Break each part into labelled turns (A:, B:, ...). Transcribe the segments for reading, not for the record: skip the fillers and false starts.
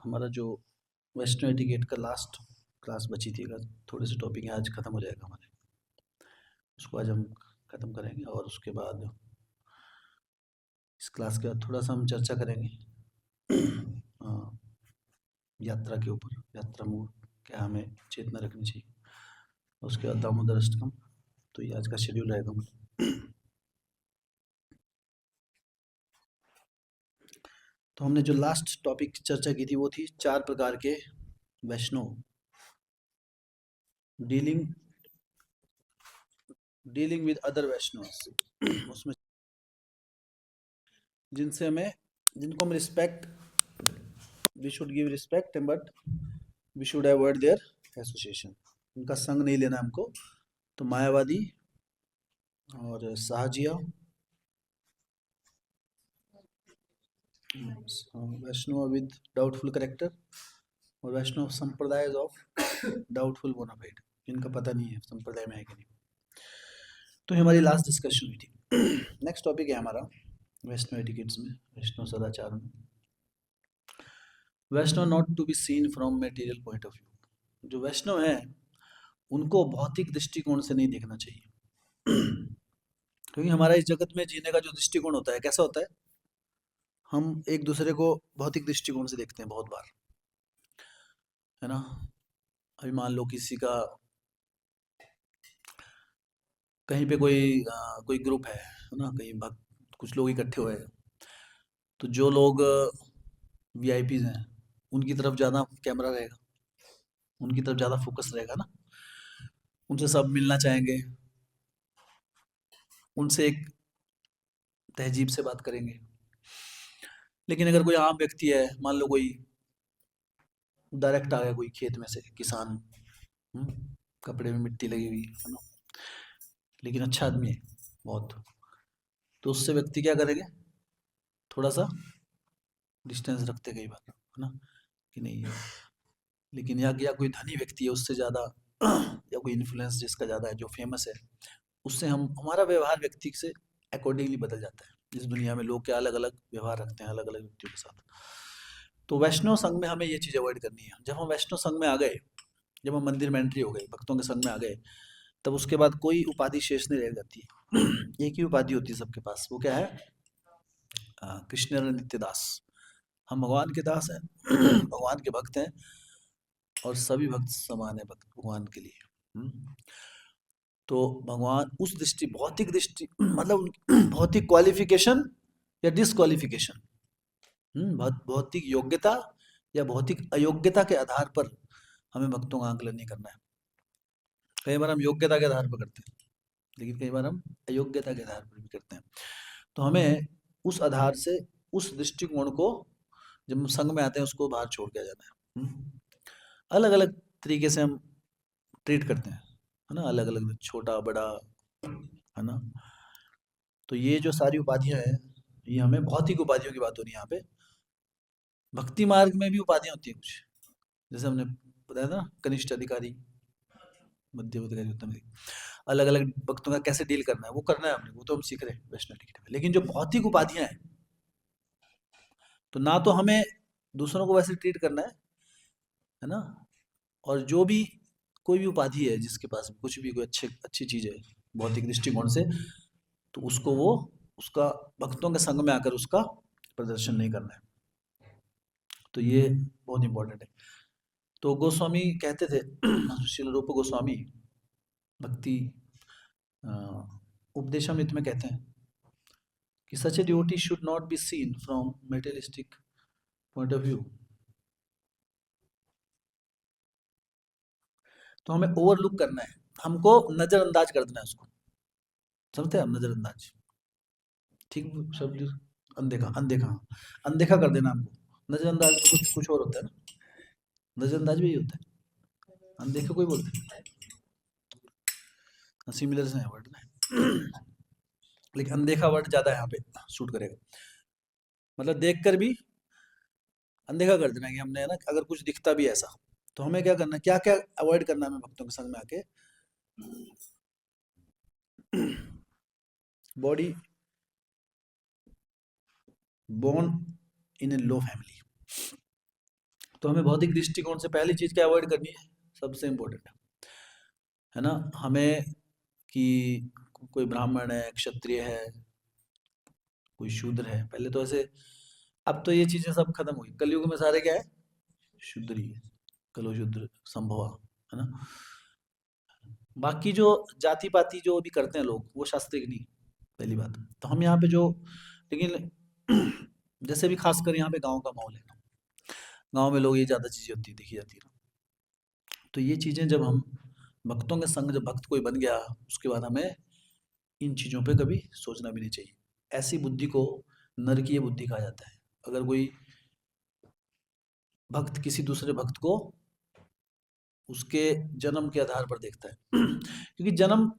A: हमारा जो western etiquette का लास्ट क्लास बची थी, अगर थोड़े से टॉपिक आज ख़त्म हो जाएगा हमारे, उसको आज हम ख़त्म करेंगे। और उसके बाद इस क्लास के बाद थोड़ा सा हम चर्चा करेंगे यात्रा के ऊपर, यात्रा मोड क्या हमें चेतना रखनी चाहिए। उसके बाद दामोदर अष्टकम, तो ये आज का शेड्यूल रहेगा हमारा। तो हमने जो लास्ट टॉपिक चर्चा की थी वो थी 4 प्रकार के Vaishnav, dealing with other Vaishnav. उसमें जिनको हम respect, we should give respect, but we should avoid their association. उनका संग नहीं लेना हमको। तो मायावादी और Sahajiya, Vaishnav with doubtful character, और वैष्णव संप्रदाय ऑफ डाउटफुल बोनाफाइड, जिनका पता नहीं है संप्रदाय में है कि नहीं। तो हमारी लास्ट डिस्कशन हुई थी। नेक्स्ट टॉपिक है हमारा वैष्णव एटिकेट्स में, वैष्णव सदाचार में, Vaishnava not to be seen from material point of view. जो वैष्णव है उनको भौतिक दृष्टिकोण से नहीं देखना चाहिए। क्योंकि हमारा इस जगत में जीने का जो दृष्टिकोण होता है कैसा होता है, हम एक दूसरे को भौतिक दृष्टिकोण से देखते हैं बहुत बार, है ना। अभी मान लो किसी का कहीं पे कोई ग्रुप है ना, कहीं भक्त कुछ लोग इकट्ठे हुए हैं, तो जो लोग वीआईपीज हैं उनकी तरफ ज़्यादा कैमरा रहेगा, उनकी तरफ ज़्यादा फोकस रहेगा ना, उनसे सब मिलना चाहेंगे, उनसे एक तहजीब से बात करेंगे। लेकिन अगर कोई आम व्यक्ति है, मान लो कोई डायरेक्ट आ गया कोई खेत में से किसान, हम्म, कपड़े में मिट्टी लगी हुई है ना, लेकिन अच्छा आदमी है बहुत, तो उससे व्यक्ति क्या करेंगे, थोड़ा सा डिस्टेंस रखते कई बार, है ना, कि नहीं। लेकिन या कोई धनी व्यक्ति है उससे ज़्यादा, या कोई इन्फ्लुएंस जिसका ज़्यादा है, जो फेमस है, उससे हम हमारा व्यवहार व्यक्ति से अकॉर्डिंगली बदल जाता है। इस दुनिया में लोग क्या अलग अलग व्यवहार रखते हैं अलग अलग व्यक्तियों के साथ। तो वैष्णव संघ में हमें ये चीज़ अवॉइड करनी है। जब हम वैष्णव संघ में आ गए, जब हम मंदिर में एंट्री हो गए, भक्तों के संघ में आ गए, तब उसके बाद कोई उपाधि शेष नहीं रह जाती है। एक ही उपाधि होती है सबके पास, वो क्या है, कृष्ण नित्यदास। हम भगवान के दास हैं, भगवान के भक्त हैं, और सभी भक्त समान है भक्त भगवान के लिए। हम्म। तो भगवान उस दृष्टि, भौतिक दृष्टि मतलब भौतिक क्वालिफिकेशन या डिसक्वालिफिकेशन, भौतिक योग्यता या भौतिक अयोग्यता के आधार पर हमें भक्तों का आंकलन नहीं करना है। कई बार हम योग्यता के आधार पर करते हैं, लेकिन कई बार हम अयोग्यता के आधार पर भी करते हैं। तो हमें उस आधार से, उस दृष्टिकोण को, जब हम संघ में आते हैं उसको बाहर छोड़ दिया जाता है। अलग अलग तरीके से हम ट्रीट करते हैं, है ना, अलग अलग, छोटा बड़ा, है ना। तो ये जो सारी उपाधियां हैं, ये हमें भौतिक उपाधियों की बात हो रही है यहाँ पे। भक्ति मार्ग में भी उपाधियां होती हैं कुछ, जैसे हमने बताया था, कनिष्ठ अधिकारी, मध्य अधिकारी, उत्तम अधिकारी, अलग अलग भक्तों का कैसे डील करना है वो करना है हमने, वो तो हम सीख रहे हैं वैष्णव टिकट में। लेकिन जो भौतिक उपाधियां हैं, तो ना तो हमें दूसरों को वैसे ट्रीट करना है ना, और जो भी कोई भी उपाधि है जिसके पास कुछ भी कोई अच्छी चीज है भौतिक दृष्टिकोण से, तो उसको वो, उसका भक्तों के संग में आकर उसका प्रदर्शन नहीं करना है। तो ये बहुत इंपॉर्टेंट है। तो गोस्वामी कहते थे, श्रील रूप गोस्वामी भक्ति उपदेशामृत में कहते हैं कि such a devotee should not be seen from materialistic point of view. तो हमें ओवरलुक करना है, हमको नजरअंदाज कर देना है उसको। समझते हैं हम, नजरअंदाज, ठीक शब्द, अनदेखा, अनदेखा, अनदेखा कर देना हमको। नजरअंदाज कुछ कुछ और होता है ना, नजरअंदाज भी यही होता है, अनदेखा कोई बोलते हैं, सिमिलर से वर्ड ना। लेकिन अनदेखा वर्ड ज्यादा यहाँ पे सूट करेगा, मतलब देखकर भी अनदेखा कर देना कि हमने, है ना, अगर कुछ दिखता भी ऐसा, तो हमें क्या करना है, क्या क्या अवॉइड करना है हमें भक्तों के संग में आके। Body born in a low family, तो हमें भौतिक दृष्टिकोण से पहली चीज क्या अवॉइड करनी है, सबसे इम्पोर्टेंट है ना, हमें कि कोई ब्राह्मण है, क्षत्रिय है, कोई शूद्र है, पहले तो ऐसे, अब तो ये चीजें सब खत्म हुई, कलयुग में सारे क्या है, शूद्र ही है, कलो शूद्र संभवा, है ना। बाकी जो जाति पाति जो भी करते हैं लोग, वो शास्त्रिक नहीं, पहली बात। तो हम यहाँ पे जो, लेकिन जैसे भी खासकर यहाँ पे गांव का माहौल है, गांव में लोग ये ज्यादा चीजें होती देखी जाती है। तो ये चीजें जब हम भक्तों के संग, जब भक्त कोई बन गया, उसके बाद हमें इन चीजों पे कभी सोचना भी नहीं चाहिए। ऐसी बुद्धि को नरकीय बुद्धि कहा जाता है। अगर कोई भक्त किसी दूसरे भक्त को उसके जन्म के आधार पर देखता है क्योंकि जन्म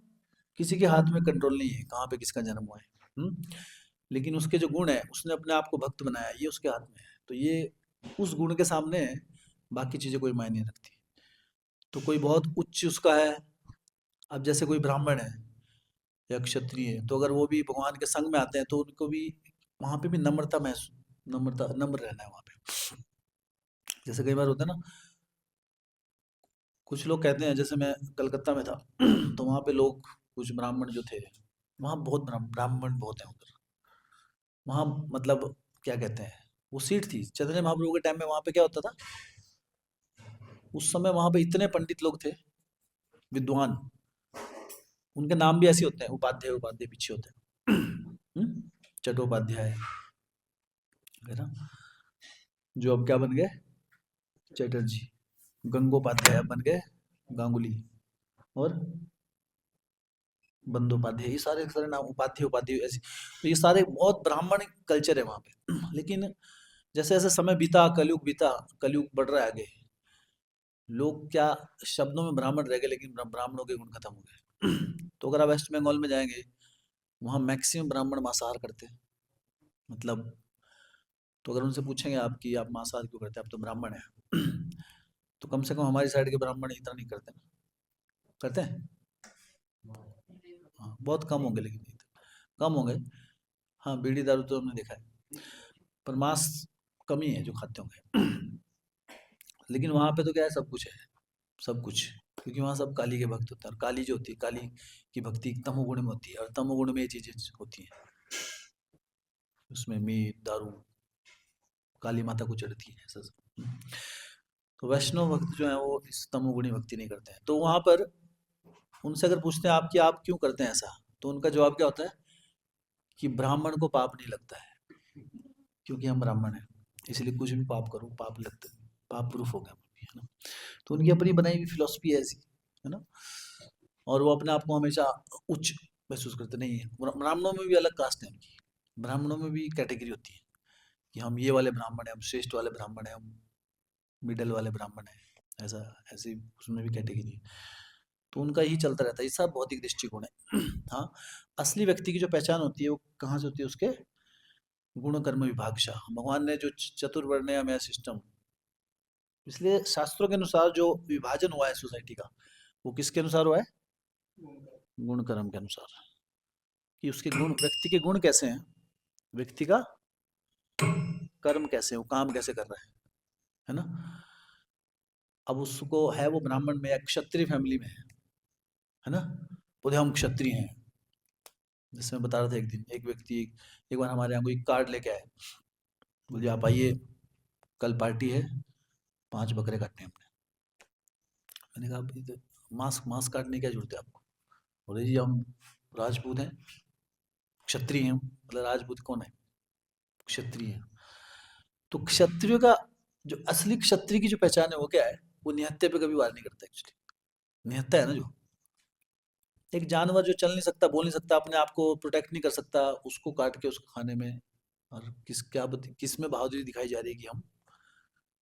A: किसी के हाथ में कंट्रोल नहीं है, कहाँ पे किसका जन्म हुआ है। लेकिन उसके जो गुण है, उसने अपने आप को भक्त बनाया, ये उसके हाथ में है। तो ये उस गुण के सामने बाकी चीजें कोई मायने नहीं रखती। तो कोई बहुत उच्च उसका है, अब जैसे कोई ब्राह्मण है या क्षत्रिय है, तो अगर वो भी भगवान के संग में आते हैं तो उनको भी वहां पे भी नम्रता महसूस, नम्रता, नम्र रहना है वहां पे। जैसे कई बार होता है ना, कुछ लोग कहते हैं, जैसे मैं कलकत्ता में था तो वहाँ पे लोग, कुछ ब्राह्मण जो थे, वहाँ बहुत ब्राह्मण बहुत हैं उधर, वहाँ मतलब क्या कहते हैं, वो सीट थी चैतन्य महाप्रभु के टाइम में। वहाँ पे क्या होता था, उस समय वहाँ पे इतने पंडित लोग थे, विद्वान, उनके नाम भी ऐसे होते हैं, उपाध्याय, उपाध्याय पीछे होते हैं चट्टोपाध्याय, है ना, जो अब क्या बन गए, चैटर्जी। गंगोपाध्याय अब बन गए गांगुली, और बंदोपाध्याय, ये सारे सारे नाम, उपाध्याय, उपाध्याय ऐसे। तो ये सारे बहुत ब्राह्मण कल्चर है वहाँ पे लेकिन जैसे जैसे समय बीता, कलयुग बीता, कलयुग बढ़ रहा है आगे, लोग क्या, शब्दों में ब्राह्मण रह गए, लेकिन ब्राह्मणों के गुण खत्म हो गए तो अगर आप वेस्ट बंगाल में जाएंगे, वहाँ मैक्सिमम ब्राह्मण मांसाहार करते हैं, मतलब, तो अगर उनसे पूछेंगे आप कि आप मांसाहार क्यों करते हैं, आप तो ब्राह्मण है तो कम से कम हमारी साइड के ब्राह्मण इतना नहीं करते ना, करते हैं, हाँ बहुत कम होंगे, लेकिन नहीं तो कम होंगे। हाँ बीड़ी दारू तो हमने देखा है, पर मांस कम ही है जो खाते होंगे लेकिन वहाँ पे तो क्या है, सब कुछ है, सब कुछ, क्योंकि वहाँ सब काली के भक्त होते हैं, और काली जो होती है, काली की भक्ति तमोगुण में होती है, और तमोगुण में ये चीजें होती हैं, उसमें मीट दारू, काली माता को चढ़ती है, ऐसा सब। तो वैष्णव भक्त जो है वो इस तमोगुणी भक्ति नहीं करते हैं। तो वहां पर उनसे अगर पूछते हैं आप कि आप क्यों करते हैं ऐसा, तो उनका जवाब क्या होता है कि ब्राह्मण को पाप नहीं लगता है, क्योंकि हम ब्राह्मण हैं, इसलिए कुछ भी पाप करो पाप लगते, पाप प्रूफ हो गया, है ना। तो उनकी अपनी बनाई हुई फिलोसफी है ऐसी, है ना, और वो अपने आप को हमेशा उच्च महसूस करते नहीं है। ब्राह्मणों में भी अलग कास्ट है उनकी, ब्राह्मणों में भी कैटेगरी होती है कि हम ये वाले ब्राह्मण हैं, हम श्रेष्ठ वाले ब्राह्मण हैं, हम मिडल वाले ब्राह्मण हैं, ऐसा, ऐसे उसमें भी कैटेगरी है। तो उनका यही चलता रहता है, ये सब भौतिक दृष्टिकोण है हाँ, असली व्यक्ति की जो पहचान होती है वो कहाँ से होती है, उसके गुण कर्म विभागशः, भगवान ने जो चतुर्वर्ण्य में सिस्टम, इसलिए शास्त्रों के अनुसार जो विभाजन हुआ है सोसाइटी का, वो किसके अनुसार हुआ है, गुण कर्म के अनुसार, कि उसके गुण, व्यक्ति के गुण कैसे हैं, व्यक्ति का कर्म कैसे है, वो काम कैसे कर रहा है ना। अब उसको है वो ब्राह्मण में या क्षत्रिय फैमिली में है ना, बोले हम क्षत्रिय हैं। जैसे मैं बता रहा था, एक दिन एक व्यक्ति, एक बार हमारे यहाँ कोई कार्ड लेके आए, बोले आप आइए, कल पार्टी है, 5 बकरे काटने हैं हमने। मैंने कहा "अभी तो मांस मांस काटने की क्या जरूरत है आपको"। बोले जी हम राजपूत हैं, क्षत्रिय हैं, मतलब राजपूत कौन है, क्षत्रिय हैं। तो क्षत्रियो का जो असली क्षत्रिय की जो पहचान है वो क्या है, वो निहत्थे पे कभी वार नहीं करता एक्चुअली। निहत्था है ना, जो एक जानवर जो चल नहीं सकता, बोल नहीं सकता, अपने आप को प्रोटेक्ट नहीं कर सकता, उसको काट के उसको खाने में, और किस में बहादुरी दिखाई जा रही है कि हम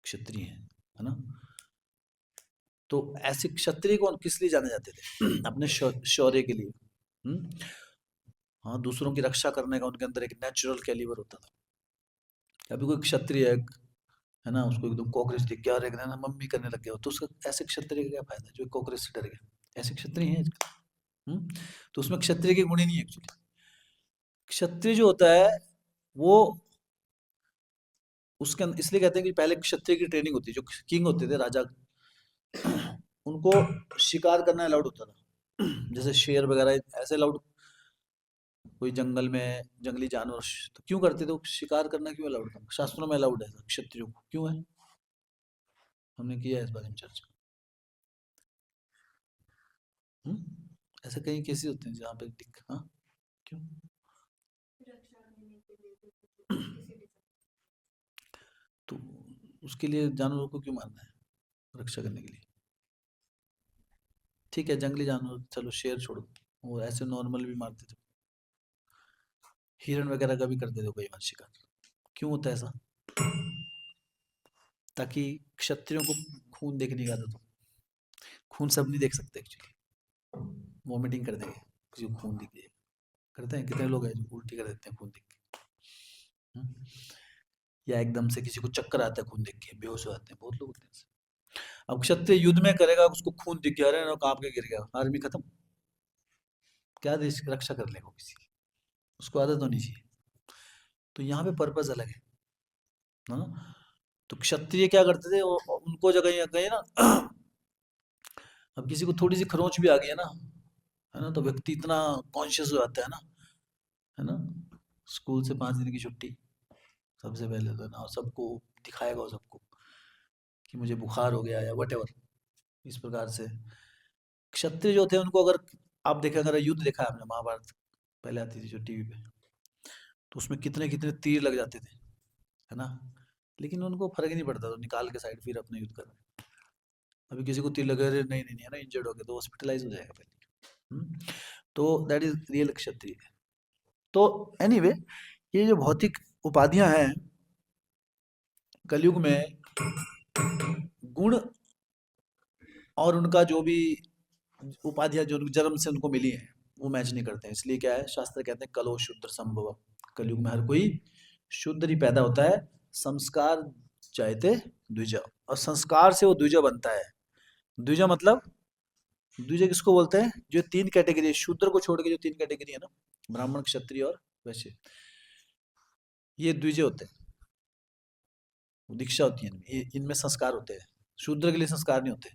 A: क्षत्रिय हैं, है ना। तो ऐसे क्षत्रिय को किस लिए जाने जाते थे अपने शौर्य के लिए। हाँ, दूसरों की रक्षा करने का उनके अंदर एक नेचुरल कैलिबर होता था। अभी कोई क्षत्रिय है ना, उसको एकदम कॉकरोच दिख गया और एक ना मम्मी करने लग गया, तो उसका ऐसे क्षत्रिय का क्या फायदा, जो कॉकरोच से डर गया, ऐसे क्षत्रिय है। तो उसमें क्षत्रिय के गुण ही नहीं है एक्चुअली। क्षत्रिय जो होता है वो उसके इसलिए कहते हैं कि पहले क्षत्रिय की ट्रेनिंग होती है, जो किंग होते थे, राजा, उनको शिकार करना अलाउड होता था। जैसे शेर वगैरह ऐसे अलाउड, कोई जंगल में जंगली जानवर, तो क्यों करते थे वो? शिकार करना क्यों अलाउड था? शास्त्रों में अलाउड है क्षत्रियो को, क्यों है? हमने किया है इस बारे में चर्चा। ऐसे कई केसेस होते हैं जहाँ पे हाँ, क्यों? तो उसके लिए जानवरों को क्यों मारना है? रक्षा करने के लिए। ठीक है, जंगली जानवर, चलो शेर छोड़ो, वो ऐसे नॉर्मल भी मारते थे, हिरण वगैरह का भी करते थे कई बार शिकार। क्यों होता है ऐसा? ताकि क्षत्रियों को खून देखने का आदत हो। खून सब नहीं देख सकते एक्चुअली, वॉमिटिंग कर देंगे किसी को खून दिख जाए, करते हैं कितने लोग हैं जो उल्टी कर देते हैं खून देख के। हम्म? या एकदम से किसी को चक्कर आता है खून देख के, बेहोश हो जाते हैं, बहुत लोग होते हैं ऐसे। अब क्षत्रिय युद्ध में करेगा, उसको खून दिख गया, अरे ना कांप के गिर गया, आर्मी खत्म। क्या देश की रक्षा कर लेगा किसी की? उसको आदत होनी चाहिए। तो यहाँ पे पर्पज अलग है ना। तो क्षत्रिय क्या करते थे, उनको जगह गए ना, अब किसी को थोड़ी सी खरोंच भी आ गई है ना, तो व्यक्ति इतना कॉन्शियस हो जाता है ना। स्कूल से 5 दिन की छुट्टी सबसे पहले तो ना, और सबको दिखाएगा, वो सबको कि मुझे बुखार हो गया या वट एवर, इस प्रकार से। क्षत्रिय जो होते हैं उनको, अगर आप देखें, अगर युद्ध देखा है आपने, महाभारत पहले आती थी जो टीवी पे, तो उसमें कितने कितने तीर लग जाते थे, है ना। लेकिन उनको फर्क ही नहीं पड़ता, तो निकाल के साइड फिर अपना युद्ध कर रहे हैं। अभी किसी को तीर लगे, अरे नहीं नहीं नहीं, है ना, इंजर्ड हो गया, तो हॉस्पिटलाइज हो जाएगा पहले। तो दैट इज रियल क्षत्रिय। तो एनीवे, ये जो भौतिक उपाधियां हैं कलयुग में, गुण और उनका जो भी उपाधियां जो जन्म से उनको मिली हैं, वो मैच नहीं करते हैं। इसलिए क्या है, शास्त्र कहते हैं कलो शुद्र संभव। कलयुग में हर कोई शुद्ध ही पैदा होता है। संस्कार चाहते द्विजा, और संस्कार से वो द्विजा बनता है। द्विजा मतलब, द्विजा किसको बोलते हैं? जो 3 कैटेगरी है, शूद्र को छोड़ के जो 3 कैटेगरी है ना, ब्राह्मण, क्षत्रिय और वैश्य, ये द्विज होते हैं। वो दीक्षा होती है इनमें संस्कार होते हैं। शूद्र के लिए संस्कार नहीं होते,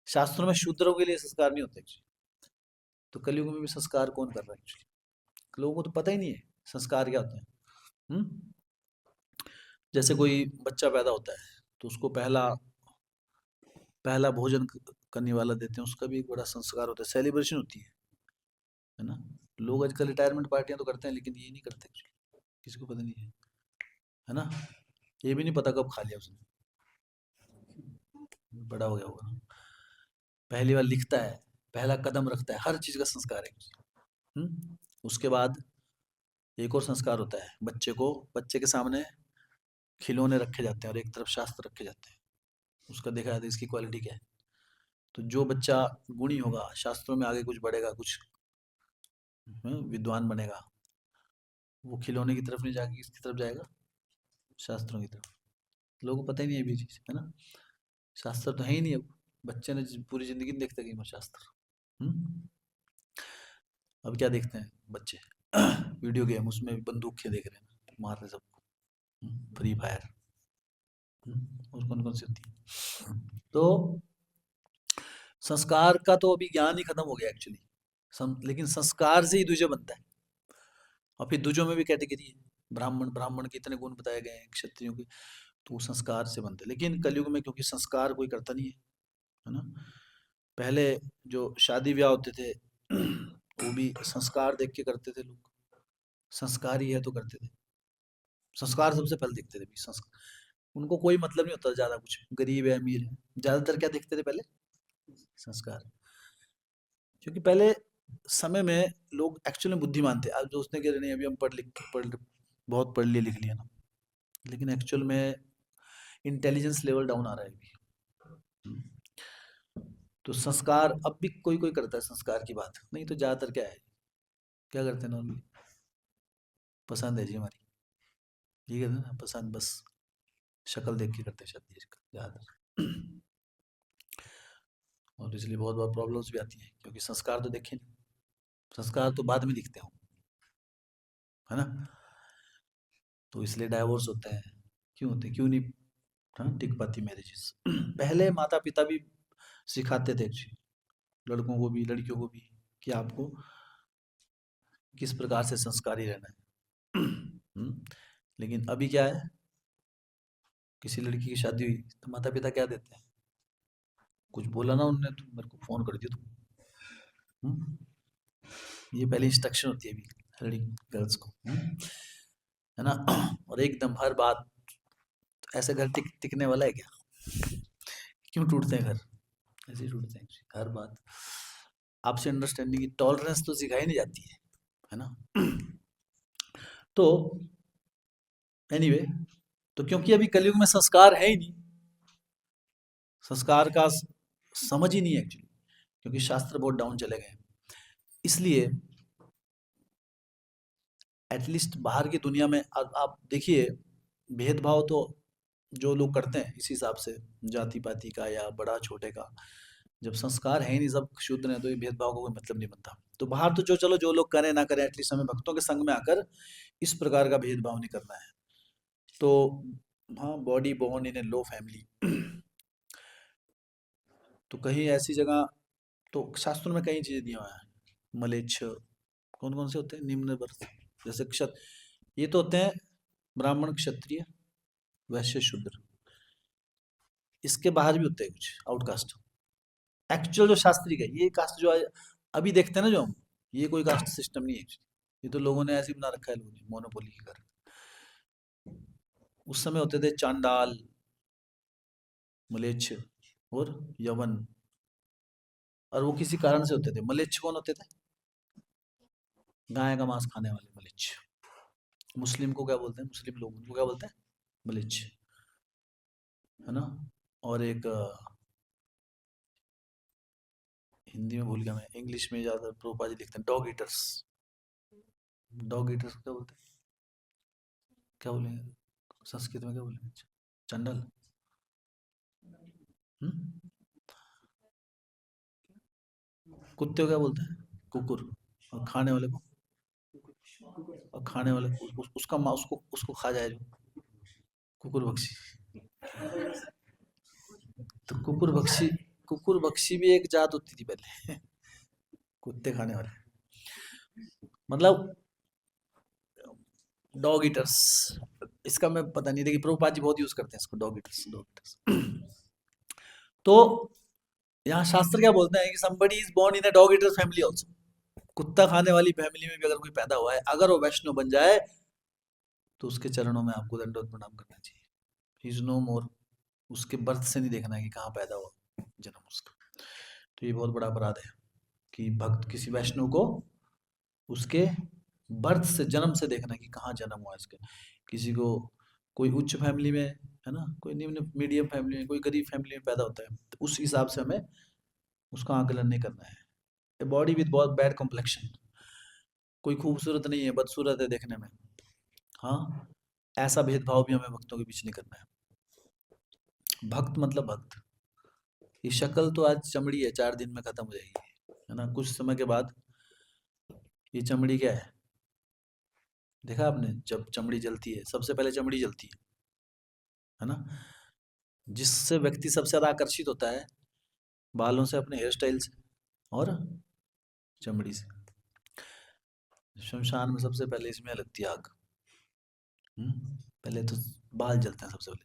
A: शास्त्रों में शूद्रों के लिए संस्कार नहीं होते। तो कलयुग में भी संस्कार कौन कर रहा है एक्चुअली? लोगों को तो पता ही नहीं है संस्कार क्या होते हैं। हम्म? जैसे कोई बच्चा पैदा होता है, तो उसको पहला पहला भोजन करने वाला देते हैं, उसका भी एक बड़ा संस्कार होता है, सेलिब्रेशन होती है ना। लोग आजकल रिटायरमेंट पार्टियां तो करते हैं, लेकिन ये नहीं करते actually। किसी को पता नहीं है ना। ये भी नहीं पता कब खा लिया उसने, बड़ा हो गया होगा। पहली बार लिखता है, पहला कदम रखता है, हर चीज का संस्कार है। उसके बाद एक और संस्कार होता है, बच्चे के सामने खिलौने रखे जाते हैं और एक तरफ शास्त्र रखे जाते हैं, उसका देखा जाता है इसकी क्वालिटी क्या है। तो जो बच्चा गुणी होगा, शास्त्रों में आगे कुछ बढ़ेगा, कुछ विद्वान बनेगा, वो खिलौने की तरफ नहीं जाके किसकी तरफ जाएगा? शास्त्रों की तरफ। लोगों को पता ही नहीं है ये चीज, है ना। शास्त्र तो है ही नहीं अब, बच्चे ने पूरी जिंदगी नहीं देखते कि शास्त्र। हम्म? अब क्या देखते हैं बच्चे? वीडियो गेम, उसमें भी बंदूक के देख रहे हैं, मार रहे सबको। Free fire. और कौन कौन सी होती है? तो संस्कार का तो अभी ज्ञान ही खत्म हो गया एक्चुअली। लेकिन संस्कार से ही द्विज बनता है। और फिर द्विजों में भी कैटेगरी है, ब्राह्मण, ब्राह्मण के इतने गुण बताए गए हैं, क्षत्रियों के, तो वो संस्कार से बनते हैं। लेकिन कलयुग में क्योंकि संस्कार कोई करता नहीं है ना। पहले जो शादी ब्याह होते थे, वो भी संस्कार देख के करते थे लोग। संस्कार ही है तो करते थे। संस्कार सबसे पहले देखते थे भी, संस्कार। उनको कोई मतलब नहीं होता ज्यादा कुछ, गरीब है अमीर है, ज्यादातर क्या देखते थे पहले? संस्कार। क्योंकि पहले समय में लोग एक्चुअली में बुद्धिमान थे। आज दोस्त ने कह रहे नहीं, अभी हम बहुत पढ़ लिए लिख लिया ना, लेकिन एक्चुअल में इंटेलिजेंस लेवल डाउन आ रहा है अभी। तो संस्कार अब भी कोई कोई करता है, संस्कार की बात नहीं तो ज्यादातर क्या है, क्या करते हैं नॉर्मली? पसंद है जी हमारी, ये कहते हैं ना, पसंद, बस शक्ल देख के करते हैं शादी ज्यादातर। और इसलिए बहुत बार प्रॉब्लम्स भी आती हैं, क्योंकि संस्कार तो देखे नहीं, संस्कार तो बाद में दिखते हो, है ना। तो इसलिए डाइवोर्स होते हैं, क्यों होते, क्यों नहीं हाँ टिक पाती मैरिजेस? पहले माता पिता भी सिखाते थे एक्चुअली, लड़कों को भी लड़कियों को भी, कि आपको किस प्रकार से संस्कारी रहना है। लेकिन अभी क्या है, किसी लड़की की शादी हुई तो माता पिता क्या देते हैं, कुछ बोला ना उनने तो मेरे को फोन कर दिया तुम। ये पहली इंस्ट्रक्शन होती है अभी लड़की गर्ल्स को, है ना। और एकदम हर बात, तो ऐसे घर टिकने वाला है क्या? क्यों टूटते हैं घर? ऐसे ही टूटते हैं हर बात। आपसे अंडरस्टैंडिंग की टॉलरेंस तो सिखाई नहीं जाती है ना। तो एनीवे, तो क्योंकि अभी कलयुग में संस्कार है ही नहीं, संस्कार का समझ ही नहीं है एक्चुअली, क्योंकि शास्त्र बहुत डाउन चले गए हैं। इसलिए एटलीस्ट बाहर की दुनिया में आप देखिए, भेदभाव तो जो लोग करते हैं इस हिसाब से, जाति पाति का या बड़ा छोटे का, जब संस्कार है ही नहीं, सब शूद्र हैं, तो ये भेदभाव का कोई मतलब नहीं बनता। तो बाहर तो जो चलो जो लोग करें ना करें, एटलीस्ट हमें भक्तों के संग में आकर इस प्रकार का भेदभाव नहीं करना है। तो हाँ, body born in a low family, तो कहीं ऐसी जगह, तो शास्त्रों में कई चीजें दिया हुआ है। मलेच्छ कौन कौन से होते हैं, निम्न वर्ग, जैसे ये तो होते हैं ब्राह्मण क्षत्रिय वैश्य शूद्र, इसके बाहर भी होते हैं कुछ आउटकास्ट। एक्चुअल जो शास्त्री का ये कास्ट जो अभी देखते हैं ना जो हम, ये कोई कास्ट सिस्टम नहीं है actually। ये तो लोगों ने ऐसे ही बना रखा है, लोगों ने मोनोपोली के कारण। उस समय होते थे चांडाल, मलेच्छ और यवन, और वो किसी कारण से होते थे। मलेच्छ कौन होते थे? गाय का मांस खाने वाले मलेच्छ। मुस्लिम को क्या बोलते हैं, मुस्लिम लोग उनको क्या बोलते हैं? मलेच्छ, है ना। और एक हिंदी में भूल गया मैं, इंग्लिश में ज्यादा प्रोपा जी लिखते हैं डॉग ईटर्स। डॉग ईटर्स क्या बोलते हैं, क्या बोलेंगे संस्कृत में, क्या बोलेंगे? चंडल। हम्म? कुत्ते को क्या बोलते हैं? कुकुर। और खाने वाले को? और खाने वाले को उसका माँ उसको उसको खा जाए जो, कुकुर बख्शी। तो कुकुर बख्शी भी एक जात होती थी पहले। कुत्ते खाने वाले, मतलब डॉग ईटर्स। इसका मैं पता नहीं, लेकिन प्रभुपाद जी बहुत यूज करते हैं इसको, डॉग ईटर्स, डॉग ईटर्स। तो यहाँ शास्त्र क्या बोलते हैं कि somebody is born in a dog eater family also। कुत्ता खाने वाली फैमिली में भी अगर कोई पैदा हुआ है, अगर वो वैष्णव बन जाए, तो उसके चरणों में आपको दंडवत प्रणाम करना चाहिए। ही इज नो मोर। उसके बर्थ से नहीं देखना है कि कहाँ पैदा हुआ जन्म उसका। तो ये बहुत बड़ा अपराध है कि भक्त किसी वैष्णव को उसके बर्थ से, जन्म से देखना है कि कहाँ जन्म हुआ इसका। किसी को कोई उच्च फैमिली में, है ना, कोई निम्न मीडियम फैमिली में, कोई गरीब फैमिली में पैदा होता है, तो उस हिसाब से हमें उसका आकलन नहीं करना है। ए बॉडी विद बहुत बैड कॉम्प्लेक्शन, कोई खूबसूरत नहीं है, बदसूरत है देखने में, हाँ, ऐसा भेदभाव भी हमें भक्तों के बीच नहीं करना है। भक्त मतलब भक्त। ये शक्ल तो आज चमड़ी है, 4 दिन में खत्म हो जाएगी, है ना। कुछ समय के बाद ये चमड़ी क्या है, देखा आपने, जब चमड़ी जलती है सबसे पहले चमड़ी जलती है ना। जिससे व्यक्ति सबसे ज्यादा आकर्षित होता है, बालों से, अपने हेयर स्टाइल से, और चमड़ी से। शमशान में सबसे पहले इसमें लगती है आग। पहले तो बाल जलते हैं सबसे पहले,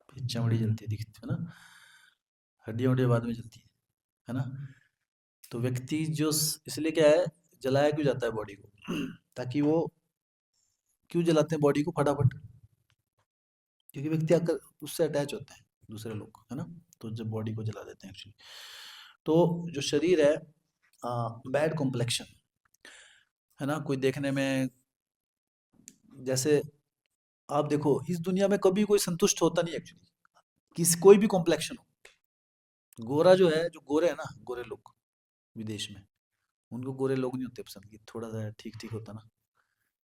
A: फिर चमड़ी जलती है, दिखती है ना, हड्डियां वड्डियां बाद में जलती है ना। तो व्यक्ति जो इसलिए क्या है, जलाया क्यों जाता है बॉडी को? ताकि वो, क्यों जलाते हैं बॉडी को फटाफट? क्योंकि व्यक्ति आकर उससे अटैच होते हैं दूसरे लोग, है ना। तो जब बॉडी को जला देते हैं एक्चुअली, तो जो शरीर है, बैड कॉम्प्लेक्शन, है ना, कोई देखने में, जैसे आप देखो इस दुनिया में कभी कोई संतुष्ट होता नहीं एक्चुअली, किसी कोई भी कॉम्प्लेक्शन हो। गोरा जो है, जो गोरे है ना, गोरे लोग विदेश में, उनको गोरे लोग नहीं होते पसंद, कि थोड़ा सा ठीक ठीक होता ना,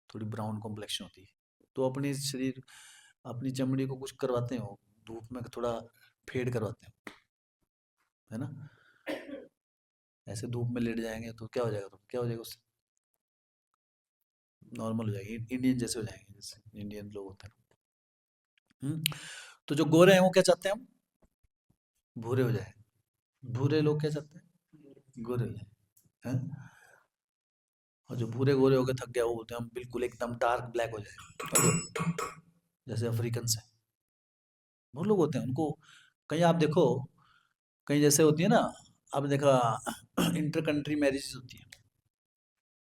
A: थोड़ी ब्राउन कॉम्प्लेक्शन होती है। तो अपनी शरीर, अपनी चमड़ी को कुछ करवाते हैं वो, धूप में थोड़ा फेड करवाते हैं, है ना। ऐसे धूप में लेट जाएंगे तो क्या हो जाएगा, तो क्या हो जाएगा उससे? नॉर्मल हो जाएंगे, इंडियन जैसे हो जाएंगे, जैसे इंडियन लोग होते हैं। तो जो गोरे हैं वो क्या चाहते हैं, हम भूरे हो जाए। भूरे लोग क्या चाहते हैं, गोरे हो जाए, हैं? और जो भूरे गोरे हो गए थक गया, वो बोलते हैं हम बिल्कुल एकदम डार्क ब्लैक हो जाए, जैसे अफ्रीकन है। बहुत लोग होते हैं उनको, कहीं आप देखो, कहीं जैसे होती है ना, आपने देखा इंटर कंट्री मैरिजेस होती है,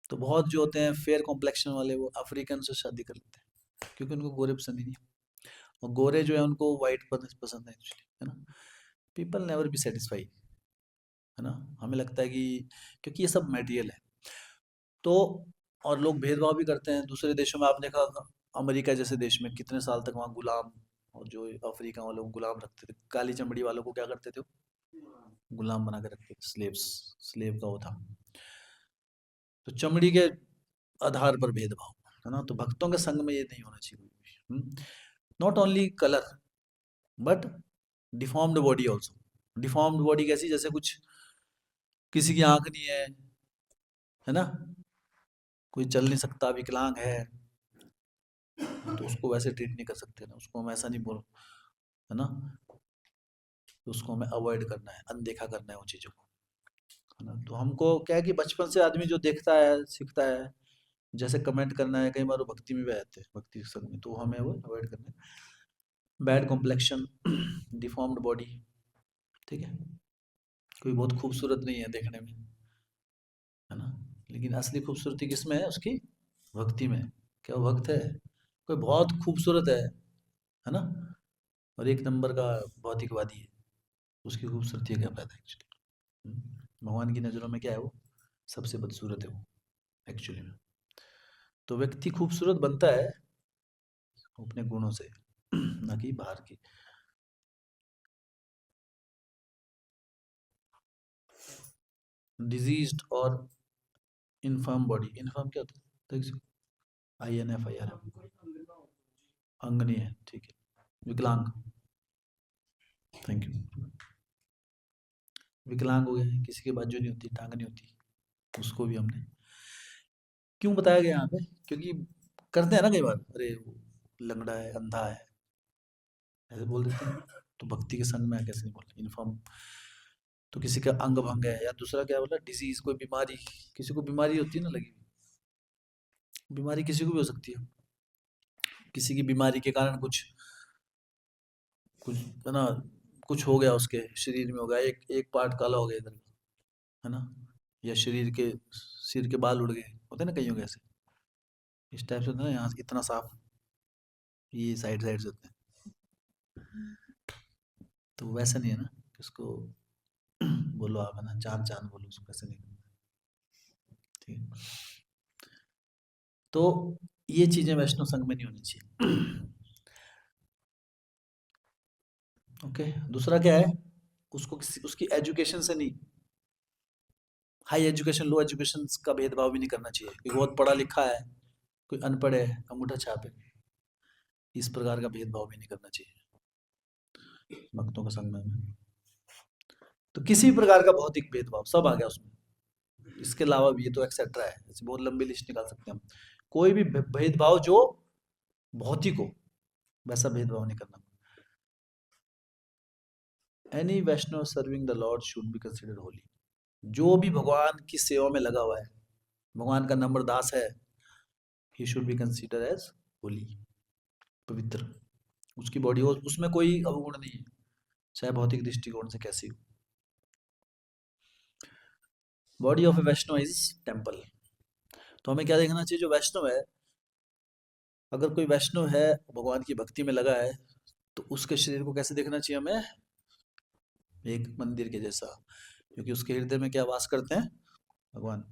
A: तो बहुत जो होते हैं फेयर कॉम्प्लेक्शन वाले वो अफ्रीकन से शादी कर लेते हैं, क्योंकि उनको गोरे पसंद ही नहीं। और गोरे जो है उनको वाइट पसंद है एक्चुअली, है ना। पीपल नेवर बी सेटिस्फाई, है ना। हमें लगता है कि क्योंकि ये सब मटेरियल है, तो और लोग भेदभाव भी करते हैं दूसरे देशों में। आपने देखा होगा, अमेरिका जैसे देश में कितने साल तक वहाँ गुलाम, और जो अफ्रीका वालों को गुलाम रखते थे, काली चमड़ी वालों को क्या करते थे, गुलाम बना के रखते थे, स्लेव्स, स्लेव का वो था। तो चमड़ी के आधार पर भेदभाव, है ना। तो भक्तों के संग में ये नहीं होना चाहिए। Not only colour but deformed body also. Deformed body कैसी, जैसे कुछ किसी की आंख नहीं है ना, कोई चल नहीं सकता, विकलांग है, तो उसको वैसे ट्रीट नहीं कर सकते ना, उसको हम ऐसा नहीं बोल, है ना। तो उसको हमें अवॉइड करना है, अनदेखा करना है उन चीज़ों को, है ना। तो हमको क्या है कि बचपन से आदमी जो देखता है सीखता है, जैसे कमेंट करना है, कई बार वो भक्ति में भी आ जाते हैं, भक्ति के संग में, तो हमें वो अवॉइड करना है। बैड कॉम्प्लेक्शन, डिफॉर्म्ड बॉडी, ठीक है, कोई बहुत खूबसूरत नहीं है देखने में, है ना, लेकिन असली खूबसूरती किसमें है, उसकी भक्ति में। क्या वो भक्त है, कोई बहुत खूबसूरत है ना, और एक नंबर का भौतिकवादी है, उसकी खूबसूरती का क्या फायदा एक्चुअली। भगवान की नज़रों में क्या है, वो सबसे बदसूरत है वो एक्चुअली में। तो व्यक्ति खूबसूरत बनता है अपने गुणों से, ना कि बाहर की। डिजीज्ड और इन्फर्म बॉडी, इन्फर्म क्या होता है, देख INFIR, अंग नहीं है, ठीक है, विकलांग, थैंक यू। विकलांग हो गए, किसी के बाजू नहीं होती, टांग नहीं होती, उसको भी हमने क्यों बताया गया यहाँ पे, क्योंकि करते हैं ना कई बार, अरे वो लंगड़ा है, अंधा है, ऐसे बोल देते हैं। तो भक्ति के संग में कैसे नहीं बोलते, इन्फॉर्म। तो किसी का अंग भंग है, या दूसरा क्या बोला, डिजीज, कोई बीमारी, किसी को बीमारी होती है ना लगी हुई। बीमारी किसी को भी हो सकती है, किसी की बीमारी के कारण कुछ कुछ है ना, कुछ हो गया उसके शरीर में, हो गया एक एक पार्ट काला हो गया इधर, है ना, या शरीर के, सिर के बाल उड़ गए, होते हैं ना कईयों के ऐसे, इस टाइप से होता है ना, यहाँ से इतना साफ, ये साइड साइड से होते हैं। तो वैसा नहीं है ना कि उसको बोलो आप, है ना, चांद चांद बोलो उसको, वैसे नहीं, ठीक है। तो ये चीजें वैष्णव संघ में नहीं होनी चाहिए। ओके, दूसरा क्या है, उसको किसी उसकी एजुकेशन से नहीं, हाई एजुकेशन लो एजुकेशन का भेदभाव भी नहीं करना चाहिए, कोई बहुत पढ़ा लिखा है, कोई अनपढ़ है, अंगूठा छाप है, इस प्रकार का भेदभाव भी नहीं करना चाहिए भक्तों के संग में हमें। तो किसी भी प्रकार का भौतिक भेदभाव सब आ गया उसमें, इसके अलावा भी ये तो एक्सेट्रा है, ऐसे बहुत लंबी लिस्ट निकाल सकते हैं हम। कोई भी भेदभाव जो भौतिक हो, वैसा भेदभाव नहीं करना। Any Vaishnav serving the lord should be considered holy. जो भी भगवान की सेवा में लगा हुआ है, भगवान का नम्र दास है, he should be consider as holy, पवित्र। उसकी बॉडी हो, उसमें कोई अवगुण नहीं है, चाहे भौतिक दृष्टिकोण से कैसी हो। Body of a Vaishnav is temple. तो हमें क्या देखना चाहिए, जो वैष्णव है, अगर कोई वैष्णव है, भगवान की भक्ति में लगा है, तो उसके शरीर को कैसे देखना चाहिए हमें, एक मंदिर के जैसा, क्योंकि उसके हृदय में क्या वास करते हैं, भगवान।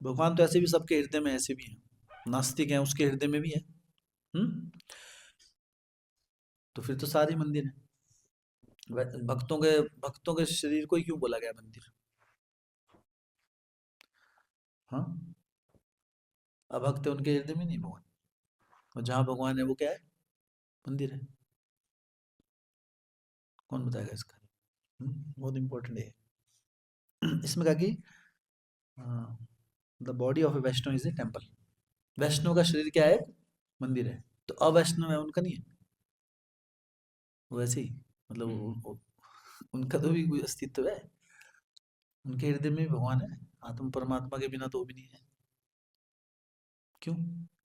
A: भगवान तो ऐसे भी सबके हृदय में ऐसे भी हैं, नास्तिक हैं उसके हृदय में भी है। हम्म, तो फिर तो सारी मंदिर है। भक्तों के शरीर को ही क्यों बोला गया मंदिर, हाँ, अभक्त है उनके हृदय में नहीं भगवान, और जहाँ भगवान है वो क्या है, मंदिर है। कौन बताएगा इसका, बहुत इंपॉर्टेंट है। इसमें कहा कि the body of a Vaishnav is a temple, Vaishnava का शरीर क्या है? मंदिर है। तो अवैष्णव है उनका नहीं है? वैसे ही मतलब उनका तो भी कोई अस्तित्व है, उनके हृदय में भी भगवान है। आत्म परमात्मा के बिना तो वो भी नहीं है। क्यों?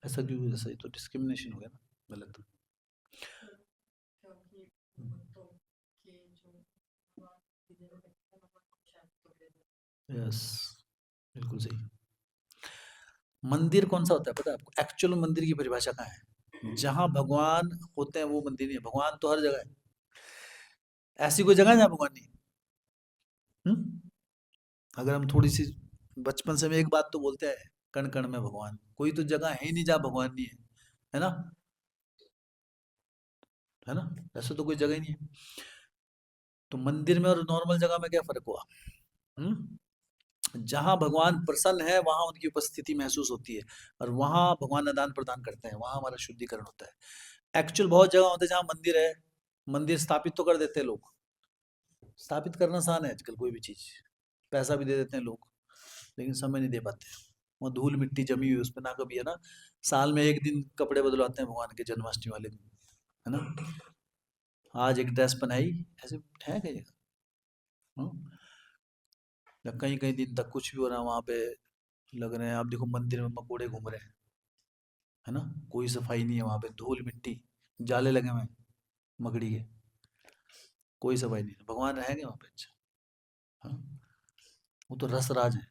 A: ऐसा क्यों? ऐसा ही तो डिस्क्रिमिनेशन हो गया ना, गलत। यस, बिल्कुल सही। मंदिर कौन सा होता है पता है आपको? एक्चुअल मंदिर की परिभाषा कहाँ है? जहां भगवान होते हैं वो मंदिर नहीं है। भगवान तो हर जगह है। ऐसी कोई जगह है जहाँ भगवान नहीं है? हम्म? अगर हम थोड़ी सी बचपन से हम एक बात तो बोलते हैं, कण कण में भगवान। कोई तो जगह है ही नहीं जहाँ भगवान नहीं है, है ना? है ना? ऐसा तो कोई जगह ही नहीं है। तो मंदिर में और नॉर्मल जगह में क्या फर्क हुआ? हम्म? जहाँ भगवान प्रसन्न है वहां उनकी उपस्थिति महसूस होती है, और वहां भगवान आदान प्रदान करते हैं, वहां हमारा शुद्धिकरण होता है। एक्चुअल बहुत जगह होते हैं जहाँ मंदिर है, मंदिर स्थापित तो कर देते हैं लोग। स्थापित करना आसान है आजकल, कोई भी चीज पैसा भी दे देते हैं लोग, लेकिन समय नहीं दे पाते। वो धूल मिट्टी जमी हुई उस पर ना, कभी है ना, साल में एक दिन कपड़े बदलवाते हैं भगवान के, जन्माष्टमी वाले दिन, है ना? आज एक ड्रेस बनाई, ऐसे है कहीं जगह? हम्म? या कहीं कहीं दिन तक कुछ भी हो रहा है वहां पे, लग रहे हैं आप देखो मंदिर में मकोड़े घूम रहे हैं, है ना? कोई सफाई नहीं है वहां पे, धूल मिट्टी, जाले लगे हुए हैं मकड़ी के, कोई सफाई नहीं है। भगवान रहेंगे वहां पे? अच्छा, हाँ, वो तो रसराज है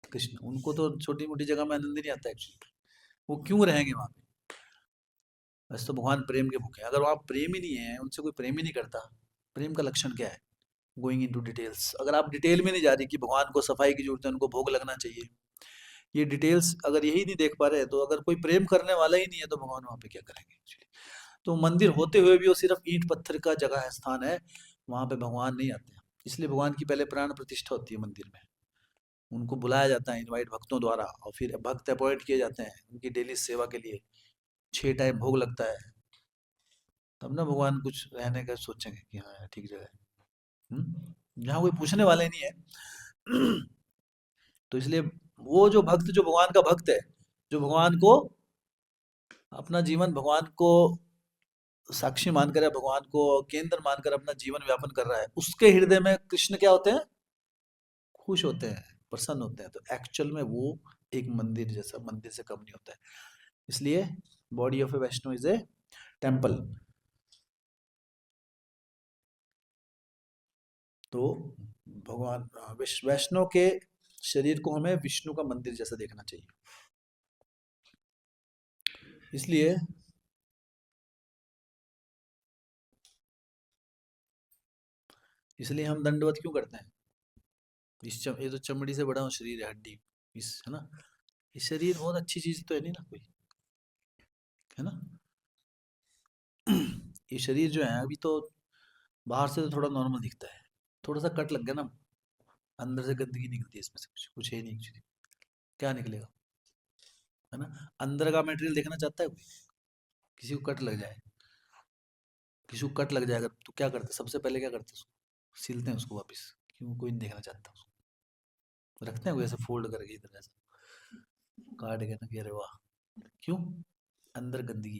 A: कृष्ण, उनको तो छोटी मोटी जगह में आनंद ही नहीं आता एक्चुअली। वो क्यों रहेंगे वहां पे? वैसे तो भगवान प्रेम के भूखे हैं। अगर वहाँ प्रेम ही नहीं है, उनसे कोई प्रेम ही नहीं करता, प्रेम का लक्षण क्या है? गोइंग इनटू डिटेल्स, अगर आप डिटेल में नहीं जा रही कि भगवान को सफाई की जरूरत है, उनको भोग लगना चाहिए, ये डिटेल्स अगर यही नहीं देख पा रहे, तो अगर कोई प्रेम करने वाला ही नहीं है तो भगवान वहाँ पे क्या करेंगे एक्चुअली? तो मंदिर होते हुए भी वो सिर्फ ईंट पत्थर का जगह है, स्थान है, वहाँ पे भगवान नहीं आते हैं। इसलिए भगवान की पहले प्राण प्रतिष्ठा होती है मंदिर में, उनको बुलाया जाता है इनवाइट भक्तों द्वारा, और फिर भक्त अपॉइंट किए जाते हैं उनकी डेली सेवा के लिए। 6 टाइम भोग लगता है, तब ना भगवान कुछ रहने का सोचेंगे कि हाँ यार ठीक जगह है। यहाँ कोई पूछने वाले नहीं है। तो इसलिए वो जो भक्त, जो भगवान का भक्त है, जो भगवान को अपना जीवन, भगवान को साक्षी मानकर या भगवान को केंद्र मानकर अपना जीवन व्यापन कर रहा है, उसके हृदय में कृष्ण क्या होते हैं? खुश होते हैं, प्रसन्न होते हैं। तो एक्चुअल में वो एक मंदिर जैसा, मंदिर से कम नहीं होता है। इसलिए body of a Vaishnav is a temple. तो भगवान वैष्णव के शरीर को हमें विष्णु का मंदिर जैसा देखना चाहिए। इसलिए इसलिए हम दंडवत क्यों करते हैं? ये तो चमड़ी से बड़ा शरीर है, हड्डी, इस, है ना? ये शरीर बहुत अच्छी चीज तो है नहीं ना कोई, है ना? ये शरीर जो है अभी तो बाहर से तो थोड़ा नॉर्मल दिखता है, थोड़ा सा कट लग गया ना, अंदर से गंदगी निकलती है इसमें से, कुछ कुछ है नहीं actually। क्या निकलेगा, है ना? अंदर का मटेरियल देखना चाहता है कोई? किसी को कट लग जाए, किसी को कट लग जाएगा तो क्या करते हैं? सबसे पहले क्या करते हैं? उसको सीलते हैं उसको वापस। क्यों? कोई नहीं देखना चाहता उसको, रखते हैं कोई ऐसे फोल्ड करके इधर ऐसा, काट के ना कि अरे वाह। क्यों? अंदर गंदगी।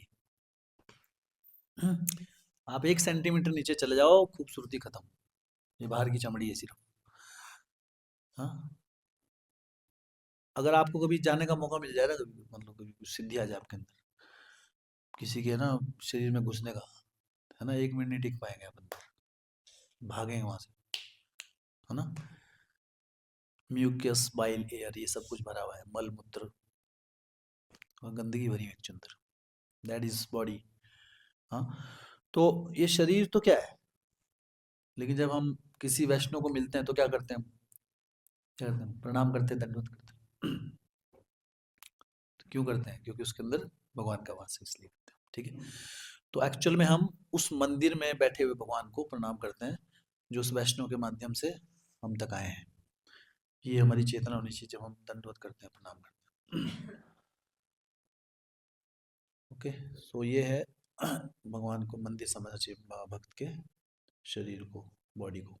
A: आप 1 सेंटीमीटर नीचे चले जाओ, खूबसूरती खत्म। ये बाहर की चमड़ी है सिर्फ। हाँ, अगर आपको कभी जाने का मौका मिल जाए ना, कभी मतलब कभी कुछ सिद्धि आ जाए आपके अंदर, किसी के ना शरीर में घुसने का, है ना, 1 मिनट नहीं टिक पाएंगे आप अंदर, भागेंगे वहां से, है ना? म्यूकस, बाइल, एयर, ये सब कुछ भरा हुआ है, मल मूत्र और गंदगी भरी हुई है अंदर। That is body. हाँ, तो ये शरीर तो क्या है, लेकिन जब हम किसी वैष्णव को मिलते हैं तो क्या करते हैं हम? क्या करते हैं? प्रणाम करते हैं, दंडवत करते हैं। तो क्यों करते हैं? क्योंकि उसके अंदर भगवान का वास है, इसलिए करते हैं, ठीक है? तो एक्चुअल में हम उस मंदिर में बैठे हुए भगवान को प्रणाम करते हैं, जो उस वैष्णव के माध्यम से हम तक आए हैं। ये हमारी चेतना होनी चाहिए जब हम दंडवत करते हैं, प्रणाम करते हैं। ओके, सो ये है भगवान को मंदिर समझना चाहिए भक्त के शरीर को, बॉडी को।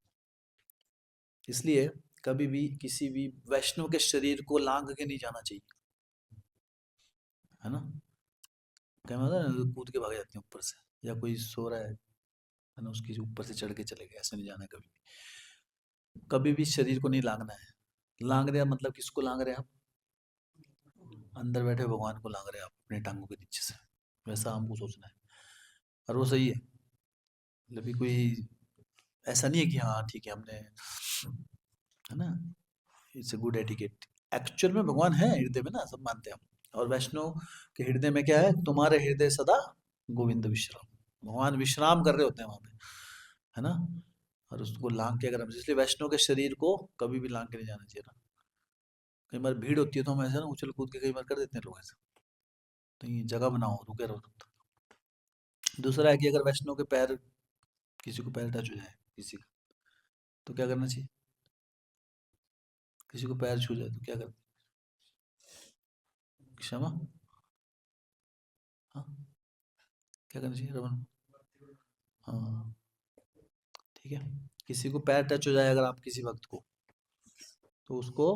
A: इसलिए कभी भी किसी भी वैष्णव के शरीर को लांग के नहीं जाना चाहिए। है ना? कई बार होता है ना, कूद के भाग जाती हैं ऊपर से, या कोई सो रहा है ना, उसकी ऊपर से चढ़ के चले गए, ऐसे नहीं जाना है कभी। कभी भी शरीर को नहीं लांगना है। लांग रहे हैं मतलब किसको लांग रहे हैं आप? अंदर बैठे भगवान को लांग रहे हैं आप अपने टांगों के नीचे से। वैसा हमको सोचना है, और वो सही है। मतलब कि कोई ऐसा नहीं है कि हाँ ठीक है हमने, है ना, it's a good etiquette. Actual में भगवान है हृदय में ना, सब मानते हैं हम। और वैष्णव के हृदय में क्या है? तुम्हारे हृदय सदा गोविंद विश्राम। भगवान विश्राम कर रहे होते हैं वहां पे, है ना? और उसको लांग के अगर हम, इसलिए वैष्णव के शरीर को कभी भी लांग के नहीं जाना चाहिए ना। कई बार भीड़ होती है तो हम ऐसा ना उछल कूद के कई बार कर देते हैं लोग ऐसा। तो ये जगह बनाओ, रुके रहो तब तक। दूसरा है कि अगर वैष्णव के पैर, किसी को पैर टच हो जाए किसी का, तो क्या करना चाहिए? किसी को पैर छू जाए तो क्या करना? क्षमा? हाँ, क्या करना चाहिए रमन? हाँ, ठीक है। किसी को पैर टच हो जाए अगर आप किसी वक्त को, तो उसको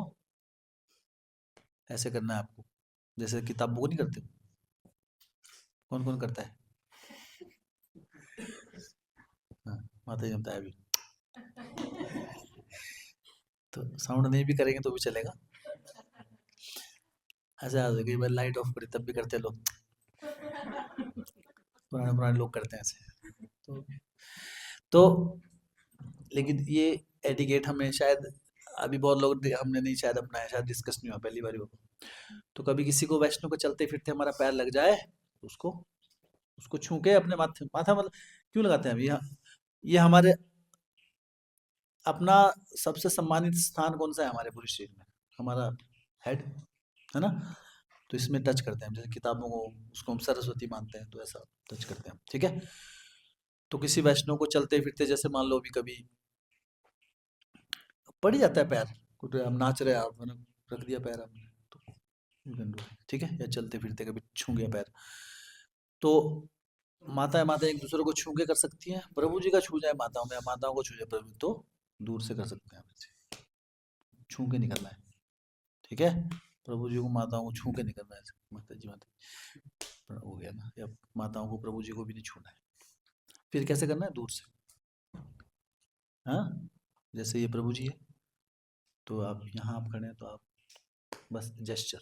A: ऐसे करना है आपको, जैसे किताबों को नहीं करते? कौन कौन करता है? हाँ, माता जी ने बताया अभी। तो साउंड नहीं भी करेंगे तो भी चलेगा। ऐसे आ कई बार लाइट ऑफ करी तब भी करते हैं लोग, पुराने पुराने लोग करते हैं ऐसे। तो लेकिन ये एटिकेट हमें शायद अभी बहुत लोग हमने नहीं शायद अपनाया, शायद डिस्कस नहीं हुआ, पहली बार ही हुआ। तो कभी किसी को वैष्णव को चलते फिरते हमारा पैर लग जाए, तो उसको उसको छू के अपने माथे, माथा मतलब क्यों लगाते हैं? अभी ये हमारे अपना सबसे सम्मानित स्थान कौन सा है हमारे पूरे शरीर में? हमारा हेड, है ना? तो इसमें टच करते हैं हम, जैसे किताबों को, उसको हम सरस्वती मानते हैं, तो ऐसा टच करते हैं हम, ठीक है? तो किसी वैष्णव को चलते फिरते, जैसे मान लो अभी कभी पड़ ही जाता है पैर, कुछ हम नाच रहे हैं, आप मैंने रख दिया पैर आपने, तो you can do it, ठीक है? या चलते फिरते कभी छू गया पैर, तो माता एक दूसरे को छू के कर सकती हैं। प्रभु जी का छू जाए माताओं में, या माताओं को छू जाए प्रभु, तो दूर से कर सकते हैं वैसे, छू के नहीं करना है, ठीक है? प्रभु जी को माताओं को छू के नहीं करना है, माता जी हो गया ना, या माताओं को प्रभु जी को भी नहीं छूना है। फिर कैसे करना है? दूर से। हाँ, जैसे ये प्रभु जी है, तो आप यहाँ आप खड़े हैं, तो आप बस जेस्चर,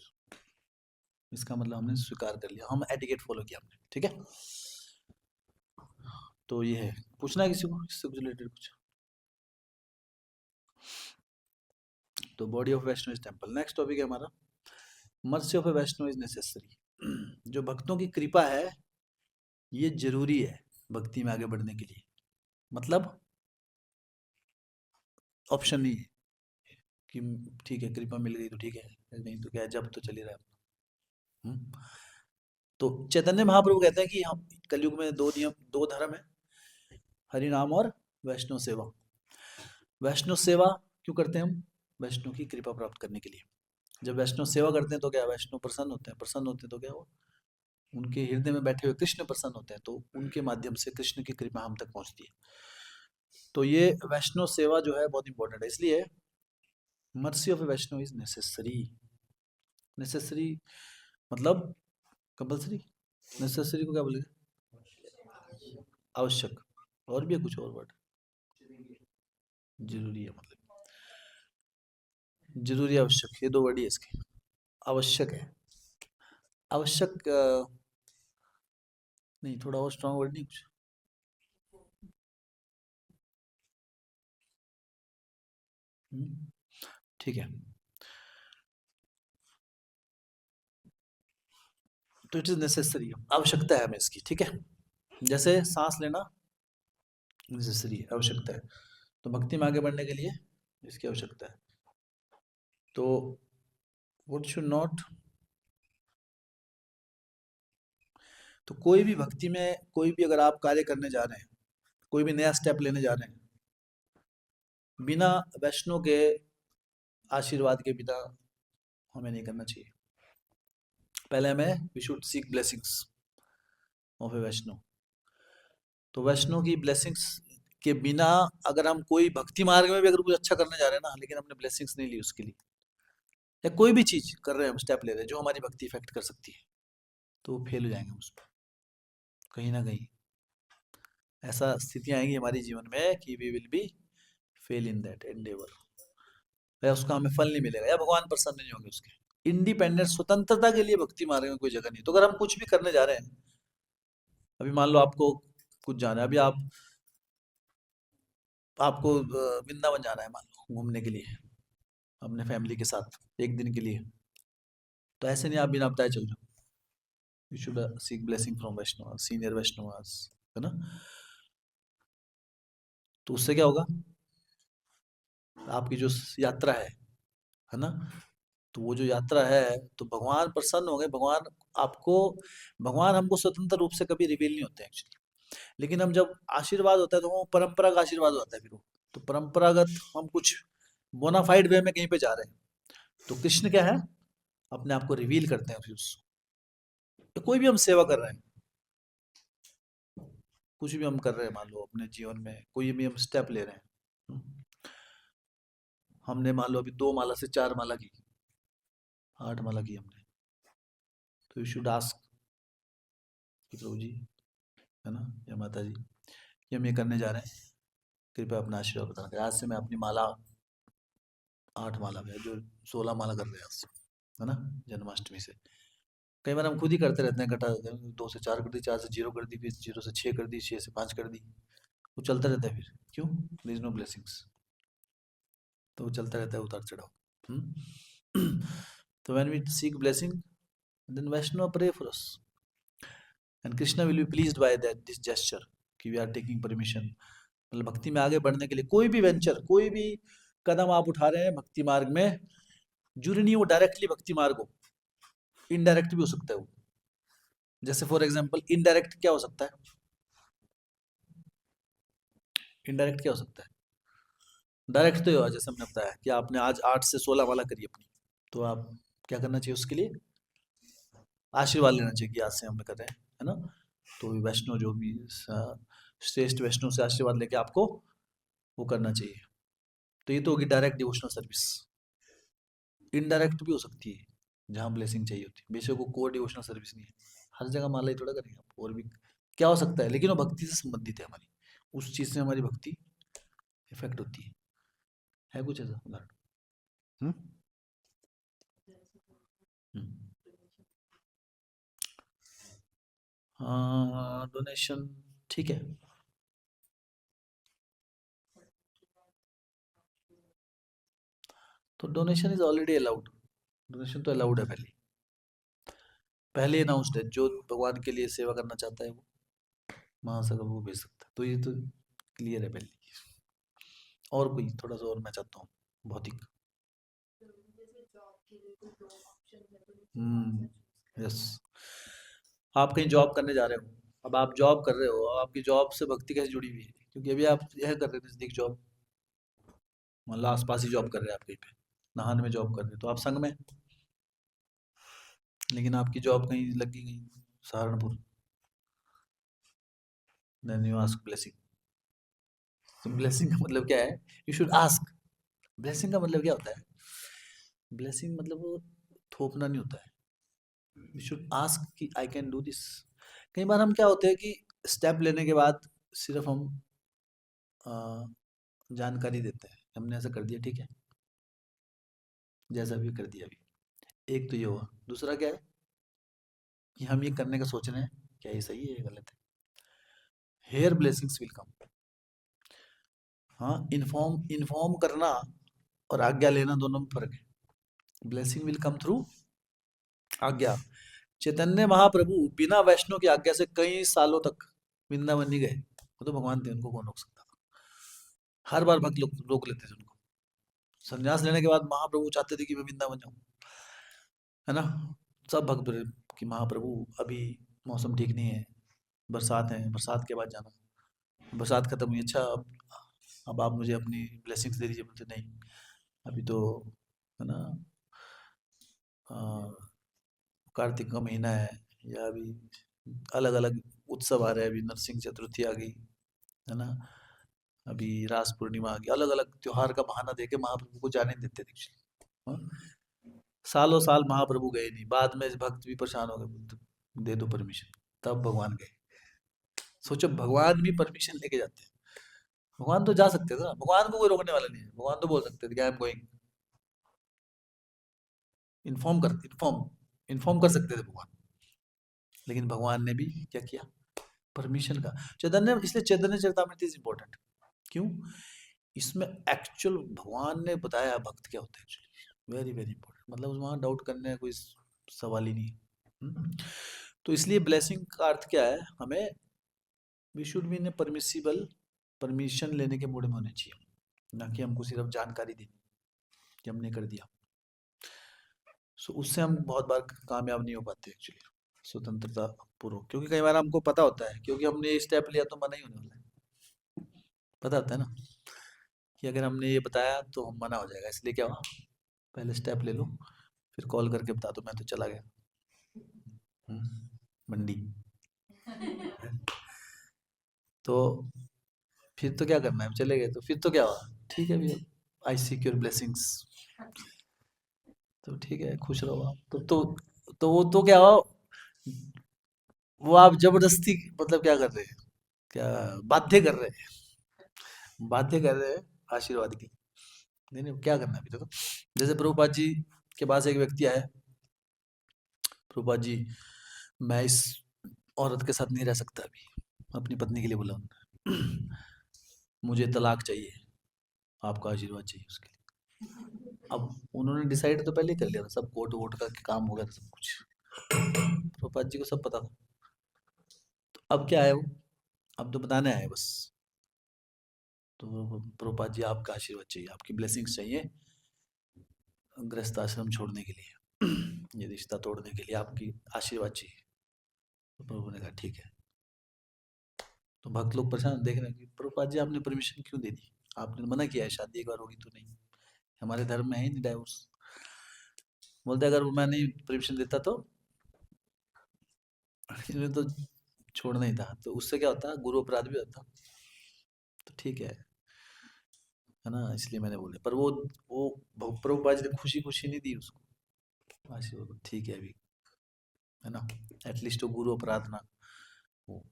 A: इसका मतलब हमने स्वीकार कर लिया, हम एटिकेट फॉलो किया हमने, ठीक है? तो ये है। पूछना है किसी को इससे कुछ रिलेटेड कुछ? तो body of Vaishnav is temple. Next topic है हमारा, mercy of a Vaishnav is necessary. जो भक्तों की कृपा है ये जरूरी है भक्ति में आगे बढ़ने के लिए। मतलब ऑप्शन नहीं है कि ठीक है कृपा मिल गई तो ठीक है, नहीं तो क्या है, जब तो चल ही रहा है। हम्म? तो चैतन्य महाप्रभु कहते हैं कि हम कलयुग में दो नियम, दो धर्म है, हरि नाम और वैष्णव सेवा। वैष्णव सेवा क्यों करते हैं हम? वैष्णव की कृपा प्राप्त करने के लिए। जब वैष्णव सेवा करते हैं तो क्या, वैष्णव प्रसन्न होते हैं, प्रसन्न होते हैं तो क्या, वो उनके हृदय में बैठे हुए कृष्ण प्रसन्न होते हैं, तो उनके माध्यम से कृष्ण की कृपा हम तक पहुंचती है। तो ये वैष्णव सेवा जो है बहुत इंपॉर्टेंट है, इसलिए mercy of a Vaishnav is necessary. Necessary मतलब कंपल्सरी, नेसेसरी को क्या बोलेंगे? आवश्यक। और भी है कुछ और वर्ड? जरूरी है मतलब, जरूरी आवश्यक, ये दो वर्ड ही है इसके। आवश्यक है, आवश्यक नहीं, थोड़ा और स्ट्रांग वर्ड नहीं कुछ? ठीक है। तो इट इज नेसेसरी, आवश्यकता है हमें इसकी, ठीक है? जैसे सांस लेना नेसेसरी है, आवश्यकता है, तो भक्ति में आगे बढ़ने के लिए इसकी आवश्यकता है। तो वुड शुड नॉट, तो कोई भी भक्ति में, कोई भी अगर आप कार्य करने जा रहे हैं, कोई भी नया स्टेप लेने जा रहे हैं, बिना वैष्णव के आशीर्वाद के बिना हमें नहीं करना चाहिए। पहले हमें we should seek blessings of a Vaishnava. तो वैष्णव की ब्लेसिंग्स के बिना अगर हम कोई भक्ति मार्ग में भी अगर कुछ अच्छा करने जा रहे हैं ना, लेकिन हमने ब्लेसिंग्स नहीं ली उसके लिए, या कोई भी चीज कर रहे हैं हम, स्टेप ले रहे हैं जो हमारी भक्ति इफेक्ट कर सकती है, तो वो फेल हो जाएंगे उस पर, कहीं ना कहीं ऐसा स्थितियां आएंगी हमारे जीवन में कि we will be fail in that endeavour, या उसका हमें फल नहीं मिलेगा, या भगवान प्रसन्न नहीं होंगे उसके। इंडिपेंडेंट, स्वतंत्रता के लिए भक्ति मार्ग में कोई जगह नहीं। तो अगर हम कुछ भी करने जा रहे हैं, अभी मान लो आपको कुछ जाना है, अभी आपको वृंदावन जाना है मान लो घूमने के लिए अपने फैमिली के साथ एक दिन के लिए, तो ऐसे नहीं आप बिना बताए चल जाओ। You should seek blessing from Vaishnav, senior Vaishnavas, है ना। तो उससे क्या होगा, आपकी जो यात्रा है ना, तो वो जो यात्रा है, तो भगवान प्रसन्न हो गए। आपको भगवान हमको स्वतंत्र रूप से कभी रिवील नहीं होते एक्चुअली, लेकिन हम जब आशीर्वाद होता है तो वो परंपरा का आशीर्वाद होता है फिर वो, तो परंपरागत हम कुछ बोनाफाइड वे में कहीं पे जा रहे हैं, तो कृष्ण क्या है, अपने आप को रिवील करते हैं फिर तो कोई भी हम सेवा कर रहे हैं, कुछ भी हम कर रहे हैं, मान लो अपने जीवन में कोई भी हम स्टेप ले रहे हैं, हम्म, हमने मान लो अभी 2 माला से 4 माला की, 8 माला की हमने, तो यू शुड आस्क कि प्रभु जी, है ना, या माता जी, कि हम ये करने जा रहे हैं, कृपया अपना आशीर्वाद प्रदान करें। आज से मैं अपनी माला 8 माला में, जो 16 माला कर रहे हैं आज से, है ना, जन्माष्टमी से। कई बार हम खुद ही करते रहते हैं, घटा 2 से 4 कर दी, 4 से 0 कर दी, फिर 0 से 6 कर दी, 6 से 5 कर दी, वो चलता रहता है फिर, क्यों, देयर इज नो ब्लेसिंग्स, तो वो चलता रहता है उतार चढ़ाव। तो when we seek blessing, then Vaishnav pray for us, and Krishna will be pleased by that this gesture, कि वी आर टेकिंग परमिशन। मतलब भक्ति में आगे बढ़ने के लिए कोई भी वेंचर, कोई भी कदम आप उठा रहे हैं भक्ति मार्ग में, जरूरी नहीं वो डायरेक्टली भक्ति मार्ग हो, इनडायरेक्ट भी हो सकता है वो। जैसे फॉर एग्जांपल इनडायरेक्ट क्या हो सकता है, इनडायरेक्ट क्या हो सकता है, डायरेक्ट तो ये हुआ जैसे हमने बताया कि आपने आज 8 से 16 माला करी अपनी, तो आप क्या करना चाहिए उसके लिए, आशीर्वाद लेना चाहिए कि आज से हम कर रहे हैं, है ना। तो वैष्णव जो भी श्रेष्ठ वैष्णव से आशीर्वाद लेके आपको वो करना चाहिए। तो ये तो होगी डायरेक्ट डिवोशनल सर्विस। इनडायरेक्ट भी हो सकती है, जहाँ ब्लेसिंग चाहिए होती है, बेशक वो कोर डिवोशनल सर्विस नहीं है, हर जगह माला ही थोड़ा करेंगे आप, और भी क्या हो सकता है, लेकिन वो भक्ति से संबंधित है हमारी, उस चीज से हमारी भक्ति इफेक्ट होती है कुछ ऐसा उदाहरण। हम्म हम्म। हाँ, डोनेशन ठीक है। तो donation is already allowed, donation तो अलाउड है पहले, पहले अनाउंस्ड है, जो भगवान के लिए सेवा करना चाहता है वो महासागर वो भेज सकता है, तो ये तो क्लियर है पहले। और कोई थोड़ा सा और मैं चाहता हूँ भौतिक। यस, आप कहीं जॉब करने जा रहे हो, अब आप जॉब कर रहे हो, अब आपकी जॉब से भक्ति कैसे जुड़ी हुई है, क्योंकि अभी आप यह कर रहे हो नजदीक जॉब, मतलब आस पास ही जॉब कर रहे हैं आप कहीं पे, नाहन में जॉब कर रहे हो, तो आप संघ में, लेकिन आपकी जॉब कहीं लगी गई Saharanpur, then you ask blessing. तो ब्लेसिंग का मतलब क्या है, यू शुड आस्क। ब्लेसिंग का मतलब क्या होता है, ब्लेसिंग मतलब वो थोपना नहीं होता है, यू शुड आस्क कि आई कैन डू दिस। कई बार हम क्या होते हैं कि स्टेप लेने के बाद सिर्फ हम अ, जानकारी देते हैं, हमने ऐसा कर दिया ठीक है, जैसा भी कर दिया अभी, एक तो ये हुआ, दूसरा क्या है कि हम ये करने का सोच रहे हैं, क्या ये सही है ये गलत है, हेयर ब्लेसिंग्स विल कम। हाँ, इन्फॉर्म इन्फॉर्म करना और आज्ञा लेना दोनों में फर्क है। ब्लेसिंग विल कम थ्रू आज्ञा। चैतन्य महाप्रभु बिना वैष्णव की आज्ञा से कई सालों तक वृंदावन नहीं गए, वो तो भगवान थे, उनको कौन रोक सकता था, हर बार भक्त लोग रोक लेते थे उनको। संन्यास लेने के बाद महाप्रभु चाहते थे कि मैं वृंदावन जाऊं, है ना। सब भक्त बोले कि महाप्रभु अभी मौसम ठीक नहीं है, बरसात है, बरसात के बाद जाना, बरसात खत्म हुई, अच्छा अब आप मुझे अपनी ब्लेसिंग्स दे दीजिए, बोलते नहीं अभी तो, है ना, अ, कार्तिक का महीना है, या अभी अलग अलग उत्सव आ रहे हैं, अभी नरसिंह चतुर्थी आ गई, है ना, अभी रास पूर्णिमा आ गई, अलग अलग त्योहार का बहाना देके महाप्रभु को जाने नहीं देते थे एक्चुअली। सालों साल महाप्रभु गए नहीं, बाद में भक्त भी परेशान हो गए, दे दो परमिशन, तब भगवान गए। सोचो भगवान भी परमिशन लेके जाते हैं। भगवान तो जा सकते थे ना, भगवान को कोई रोकने वाला नहीं है, भगवान तो बोल सकते थे कि आई एम गोइंग, इन्फॉर्म कर सकते थे भगवान। लेकिन भगवान ने भी क्या किया, परमिशन का। चैतन्य, इसलिए चैतन्य चरितामृत इज इंपॉर्टेंट। क्यों? इसमें एक्चुअल भगवान ने बताया भक्त क्या होता है एक्चुअली, वेरी वेरी इंपॉर्टेंट। मतलब वहाँ डाउट करने का कोई सवाल ही नहीं है। तो इसलिए ब्लेसिंग का अर्थ क्या है, हमें we should be in a permissible, permission लेने के मूड में होने चाहिए, ना कि हमको सिर्फ जानकारी देनी कि हमने कर दिया। सो उससे हम बहुत बार कामयाब नहीं हो पाते एक्चुअली स्वतंत्रता पूर्वक, क्योंकि कई बार हमको पता होता है, क्योंकि हमने ये स्टेप लिया तो मना ही होने वाला है। पता होता है ना कि अगर हमने ये बताया तो हम मना हो जाएगा, इसलिए क्या हुआ, पहले स्टेप ले लो, फिर कॉल करके बता दो मैं तो चला गया मंडी। तो फिर तो क्या करना है, चले गए तो फिर तो क्या हुआ, ठीक है भैया, आई सीक योर ब्लेसिंग्स, तो ठीक है खुश रहो आप। तो वो तो क्या हुआ, वो आप जबरदस्ती मतलब क्या कर रहे हैं, क्या बाध्य कर रहे हैं, बाध्य कर रहे हैं आशीर्वाद की। नहीं नहीं, क्या करना है अभी, देखो जैसे प्रभुपाद जी के पास एक व्यक्ति आया, प्रभुपाद जी मैं इस औरत के साथ नहीं रह सकता अभी, अपनी पत्नी के लिए बोला उन्होंने, मुझे तलाक चाहिए, आपका आशीर्वाद चाहिए उसके लिए। अब उन्होंने डिसाइड तो पहले ही कर लिया था, सब कोर्ट वोट का काम हो गया था सब कुछ, प्रभुपाद जी को सब पता था। तो अब क्या है वो, अब तो बताने आए बस। तो प्रभुपाद जी आपका आशीर्वाद चाहिए, आपकी ब्लेसिंग्स चाहिए गृहस्थ आश्रम छोड़ने के लिए, ये रिश्ता तोड़ने के लिए आपकी आशीर्वाद चाहिए। तो प्रभु ने कहा ठीक है। तो भक्त लोग परेशान देख रहे हैं कि प्रभुपाद जी आपने परमिशन क्यों दे दी, आपने मना किया है शादी एक बार होगी तो नहीं, हमारे धर्म में है ही नहीं डाइवोर्स। बोलते अगर मैं नहीं परमिशन देता तो इन्हें तो छोड़ना ही था, तो उससे क्या होता, गुरु अपराध भी होता। तो ठीक है ना, इसलिए मैंने बोले, पर वो प्रभुपाद जी ने खुशी खुशी नहीं दी उसको आशीर्वाद, ठीक है अभी, है ना, एटलीस्ट वो गुरु अपराध ना हो।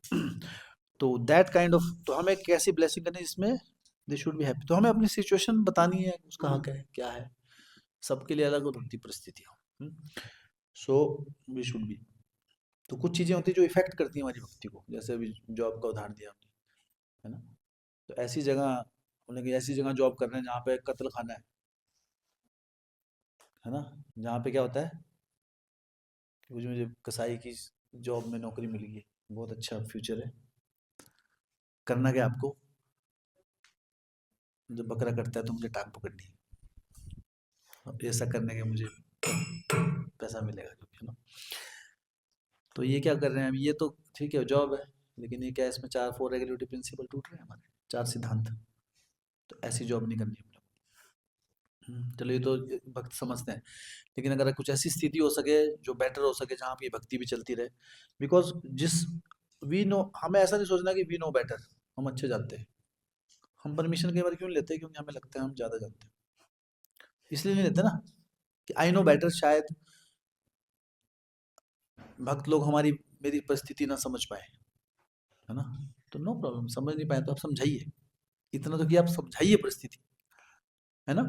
A: तो दैट काइंड ऑफ, तो हमें कैसी ब्लेसिंग करनी है जिसमें दे शुड बी हैप्पी, तो हमें अपनी सिचुएशन बतानी है, उसका हक है क्या है, सबके लिए अलग होती परिस्थितियाँ। सो वी शुड बी, तो कुछ चीजें होती है जो इफेक्ट करती हैं हमारी भक्ति को, जैसे अभी जॉब का उदाहरण दिया हमने, है ना। तो ऐसी जगह, उन्हें कि ऐसी जगह जॉब कर रहे हैं जहाँ पे कत्ल खाना है ना, जहाँ पे क्या होता है कि मुझे कसाई की जॉब में नौकरी मिल गई, बहुत अच्छा फ्यूचर है, करना क्या आपको, जब बकरा कटता है तो मुझे टांग पकड़नी है, अब ऐसा करने के मुझे पैसा मिलेगा जो है ना। तो ये क्या कर रहे हैं, अब ये तो ठीक है जॉब है, लेकिन ये क्या है, इसमें 4 रेगुलेटरी प्रिंसिपल टूट रहे हैं हमारे, 4 सिद्धांत। तो ऐसी जॉब नहीं करनी हम लोग। चलो ये तो भक्त समझते हैं, लेकिन अगर कुछ ऐसी स्थिति हो सके जो बेटर हो सके, जहाँ पे भक्ति भी चलती रहे, बिकॉज जिस वी नो, हमें ऐसा नहीं सोचना कि वी नो बेटर, हम अच्छे जानते हैं। हम परमिशन कई बार क्यों नहीं लेते, क्योंकि हमें लगता है हम ज़्यादा जानते हैं, इसलिए नहीं लेते ना, कि आई नो बेटर, शायद भक्त लोग हमारी मेरी परिस्थिति ना समझ पाए, है ना। तो नो प्रॉब्लम, समझ नहीं पाए तो आप समझाइए, इतना तो कि आप समझाइए परिस्थिति, है ना।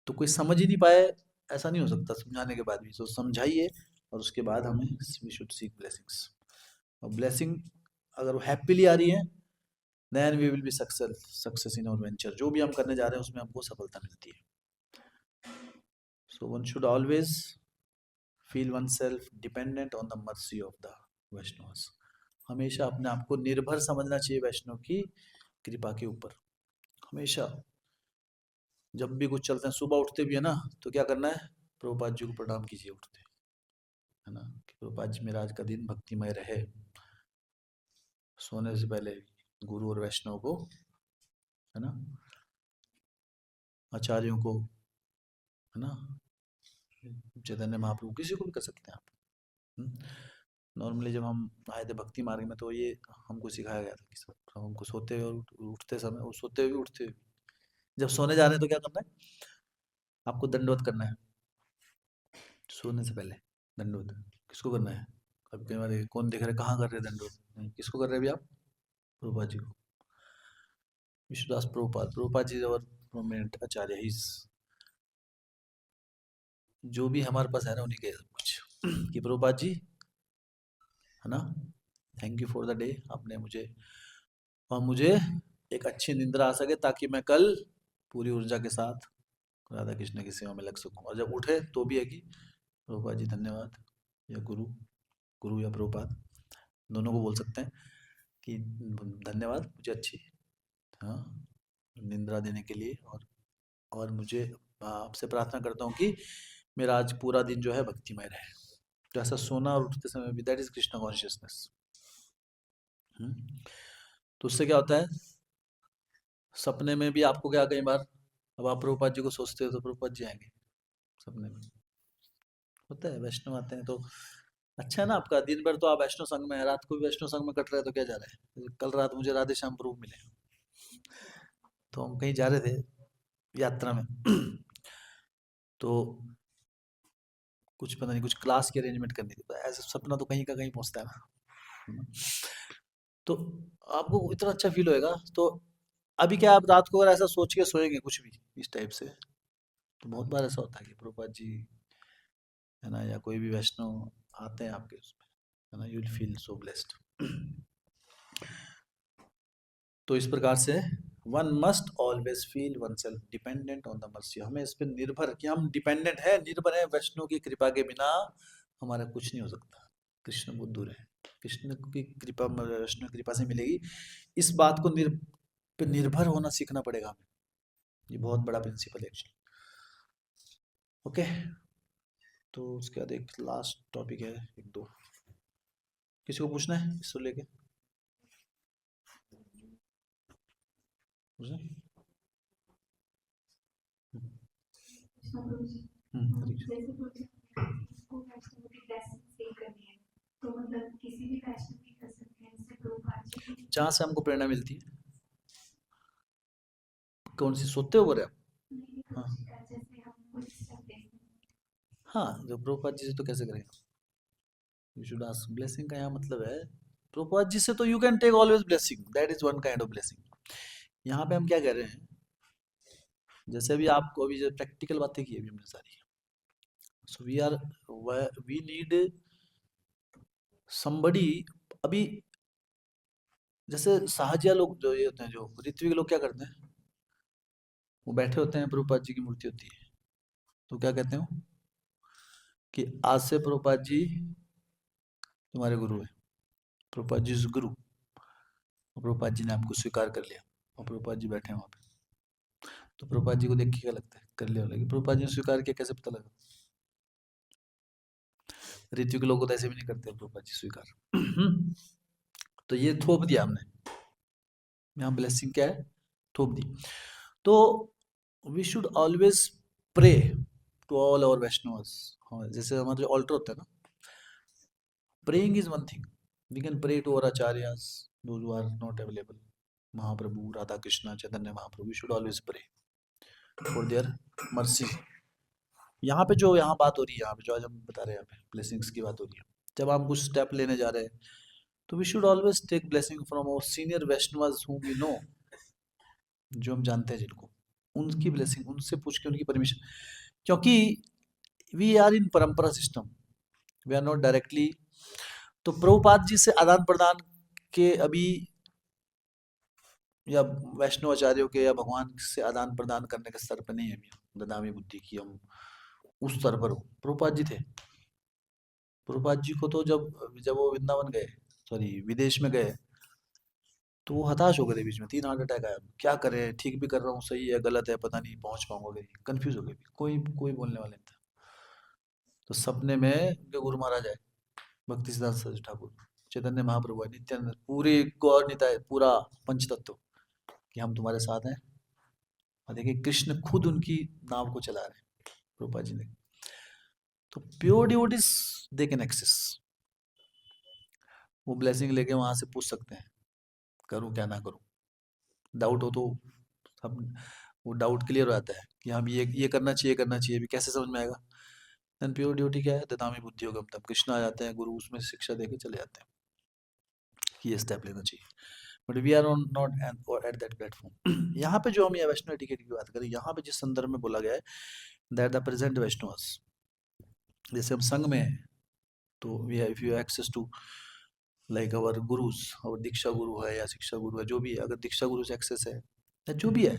A: तो कोई समझ ही नहीं पाए, ऐसा नहीं हो सकता समझाने के बाद भी, तो समझाइए, और उसके बाद हमें वी शुड सीक ब्लेसिंग्स। और ब्लेसिंग अगर वो हैप्पीली आ रही है, then we will be success in our venture, जो भी हम करने जा रहे हैं उसमें हमको सफलता मिलती है। So one should always feel one self dependent on the mercy of the Vaishnavas, हमेशा अपने आप को निर्भर समझना चाहिए वैष्णव की कृपा के ऊपर। हमेशा जब भी कुछ चलते हैं, सुबह उठते भी है ना, तो क्या करना है, प्रभुपाद जी को प्रणाम कीजिए उठते, है ना, कि प्रभुपाद जी मेरा आज का दिन भक्तिमय रहे। सोने से पहले गुरु और वैष्णव को, है ना, आचार्यों को, है ना, चैतन्य महाप्रभु, किसी को भी कर सकते हैं आप। नॉर्मली जब हम आए थे भक्ति मार्ग में, तो ये हमको सिखाया गया था कि सब हमको सोते हुए और उठते समय, और सोते हुए भी उठते हुए भी। जब सोने जा रहे हैं तो क्या करना है, आपको दंडवत करना है, सोने से पहले दंडवत किसको करना है, अब कई बार कौन देख रहे, कहाँ कर रहे दंडोत, नहीं, किसको कर रहे हैं अभी आप? प्रभुपाद जी को। विश्वदास प्रभुपाद, प्रभुपाद जी और प्रोमिनेंट आचार्य ही, जो भी हमारे पास है ना उन्हीं के सब कुछ कि प्रभुपाद जी, है ना, thank you for the day, आपने मुझे, और मुझे एक अच्छी निंद्रा आ सके ताकि मैं कल पूरी ऊर्जा के साथ राधा कृष्ण की सेवा में लग सकूं, और जब उठे तो भी है कि प्रभुपाद जी धन्यवाद, या गुरु, गुरु या प्रभुपाद दोनों को बोल सकते हैं कि धन्यवाद मुझे अच्छी, हाँ, निंद्रा देने के लिए, और मुझे आपसे प्रार्थना करता हूँ कि मेरा आज पूरा दिन जो है भक्तिमय रहे। तो ऐसा सोना और उठते समय भी, दैट इज कृष्णा कॉन्शियसनेस। तो उससे क्या होता है, सपने में भी आपको क्या, कई बार अब आप प्रभुपाद जी को सोचते हो तो प्रभुपाद जी आएंगे सपने में, होता है, वैष्णव आते हैं तो अच्छा है ना, आपका दिन भर तो आप वैष्णव संघ में है, रात को भी वैष्णव संघ में कट रहे हैं तो क्या जा रहा है। कल रात मुझे राधे श्याम प्रभु मिले, तो हम कहीं जा रहे थे यात्रा में तो कुछ पता नहीं, कुछ क्लास की अरेंजमेंट करनी थी, ऐसा सपना तो कहीं का कहीं पहुंचता है ना। तो आपको इतना अच्छा फील होएगा, तो अभी क्या, आप रात को अगर ऐसा सोच के सोएंगे कुछ भी इस टाइप से, तो बहुत बार ऐसा होता है कि प्रभुपाद जी, है ना, या कोई भी वैष्णव आते हैं आपके उसमें, है ना, you will feel so blessed. तो इस प्रकार से one must always feel one self dependent on the mercy, हमें इस पर निर्भर, कि हम डिपेंडेंट है, निर्भर है, वैष्णव की कृपा के बिना हमारा कुछ नहीं हो सकता। कृष्ण बहुत दूर है, कृष्ण की कृपा वैष्णव कृपा से मिलेगी, इस बात को पे निर्भर होना सीखना पड़ेगा हमें। ये बहुत बड़ा प्रिंसिपल है एक्चुअली। ओके, तो उसके बाद एक लास्ट टॉपिक है, एक दो किसी को पूछना है इसको लेके, पूछना? हरीश। जहाँ से हमको प्रेरणा मिलती है, कौन सी सोते हो बोले आप? हाँ, हाँ, जो प्रभुपाद जी से तो कैसे करें, यू शुड आस्क ब्लेसिंग, का यहाँ मतलब है प्रभुपाद जी से तो you can take always blessing, that is one kind of blessing. यहाँ पे हम क्या कह रहे हैं, जैसे अभी आपको अभी जो प्रैक्टिकल बातें की अभी हमने सारी, सो वी नीड समबडी। अभी जैसे साहजिया लोग जो ये होते हैं, जो ऋत्विक लोग क्या करते हैं, वो बैठे होते हैं, प्रभुपाद जी की मूर्ति होती है, तो क्या कहते हैं वो, कि आज से प्रभुपाद जी तुम्हारे गुरु है, प्रभुपाद जी इज गुरु, और प्रभुपाद जी ने आपको स्वीकार कर लिया, और प्रभुपाद जी बैठे हैं वहाँ पे, तो प्रभुपाद जी को देख के क्या लगता है, कर लिया, लेकिन प्रभुपाद जी ने स्वीकार किया, कैसे पता लगा? ऋत्विक लोग तो ऐसे भी नहीं करते प्रभुपाद जी स्वीकार। तो ये थोप दिया हमने, यहाँ ब्लेसिंग क्या है, थोप दी। तो we should always pray to all our Vaishnavas, जैसे हमारे जो ऑल्टर होता है ना, praying is one thing, we can pray to our acharyas, those who are not available, Mahaprabhu, Radha Krishna, Chaitanya Mahaprabhu, we should always pray for their mercy. यहाँ पे जो यहाँ बात हो रही है, यहाँ पे जो आज हम बता रहे हैं, यहाँ पे ब्लेसिंग्स की बात हो रही है, जब हम कुछ स्टेप लेने जा रहे हैं, तो we should always take blessing from our senior Vaishnavas whom we know, जो हम जानते हैं जिनको, उनकी ब्लेसिंग, उनसे पूछ के उनकी परमिशन, क्योंकि वी आर इन परंपरा system, we are not directly. तो प्रभुपाद जी से आदान प्रदान के अभी, या वैष्णव आचार्यों के या भगवान से आदान प्रदान करने के स्तर पर नहीं है हम, ददामी बुद्धि की हम उस स्तर पर हो, प्रभुपाद जी थे। प्रभुपाद जी को तो जब जब वो वृंदावन गए, सॉरी विदेश में गए, तो वो हताश हो गए थे, बीच में 3 हार्ट अटैक आया, क्या करें, ठीक भी कर रहा हूँ, सही है गलत है पता नहीं, पहुंच पाऊंगा कि नहीं, कंफ्यूज हो गए, कोई कोई बोलने वाले नहीं था। तो सपने में उनके गुरु महाराज आए, भक्ति सिद्धांत सरस्वती ठाकुर, चैतन्य महाप्रभु है, नित्यानंद, पूरे गौर निताय, पूरा पंचतत्व, कि हम तुम्हारे साथ हैं। और देखिए कृष्ण खुद उनकी नाव को चला रहे हैं, रूपा जी ने। तो pure devotees they can access, वो ब्लेसिंग लेके वहां से पूछ सकते हैं, करूं क्या ना करूं, डाउट हो तो सब, वो डाउट क्लियर हो जाता है कि हम ये करना चाहिए, करना चाहिए, भी कैसे समझ में आएगा, देन प्योर ड्यूटी क्या है, ददामी बुद्धि होगा, तब कृष्ण आ जाते हैं, गुरु उसमें शिक्षा देके चले जाते हैं कि ये स्टेप लेना चाहिए। But we are on not at that platform. यहाँ पे जो हम ये वैष्णव एटिकेट की बात करें, यहाँ पे जिस संदर्भ में बोला गया है दैट द प्रेजेंट वैष्णवस, जैसे हम संघ में हैं तो we have if you access to like our gurus, और दीक्षा गुरु है या शिक्षा गुरु है, जो भी है, अगर दीक्षा गुरु से एक्सेस है या जो भी है,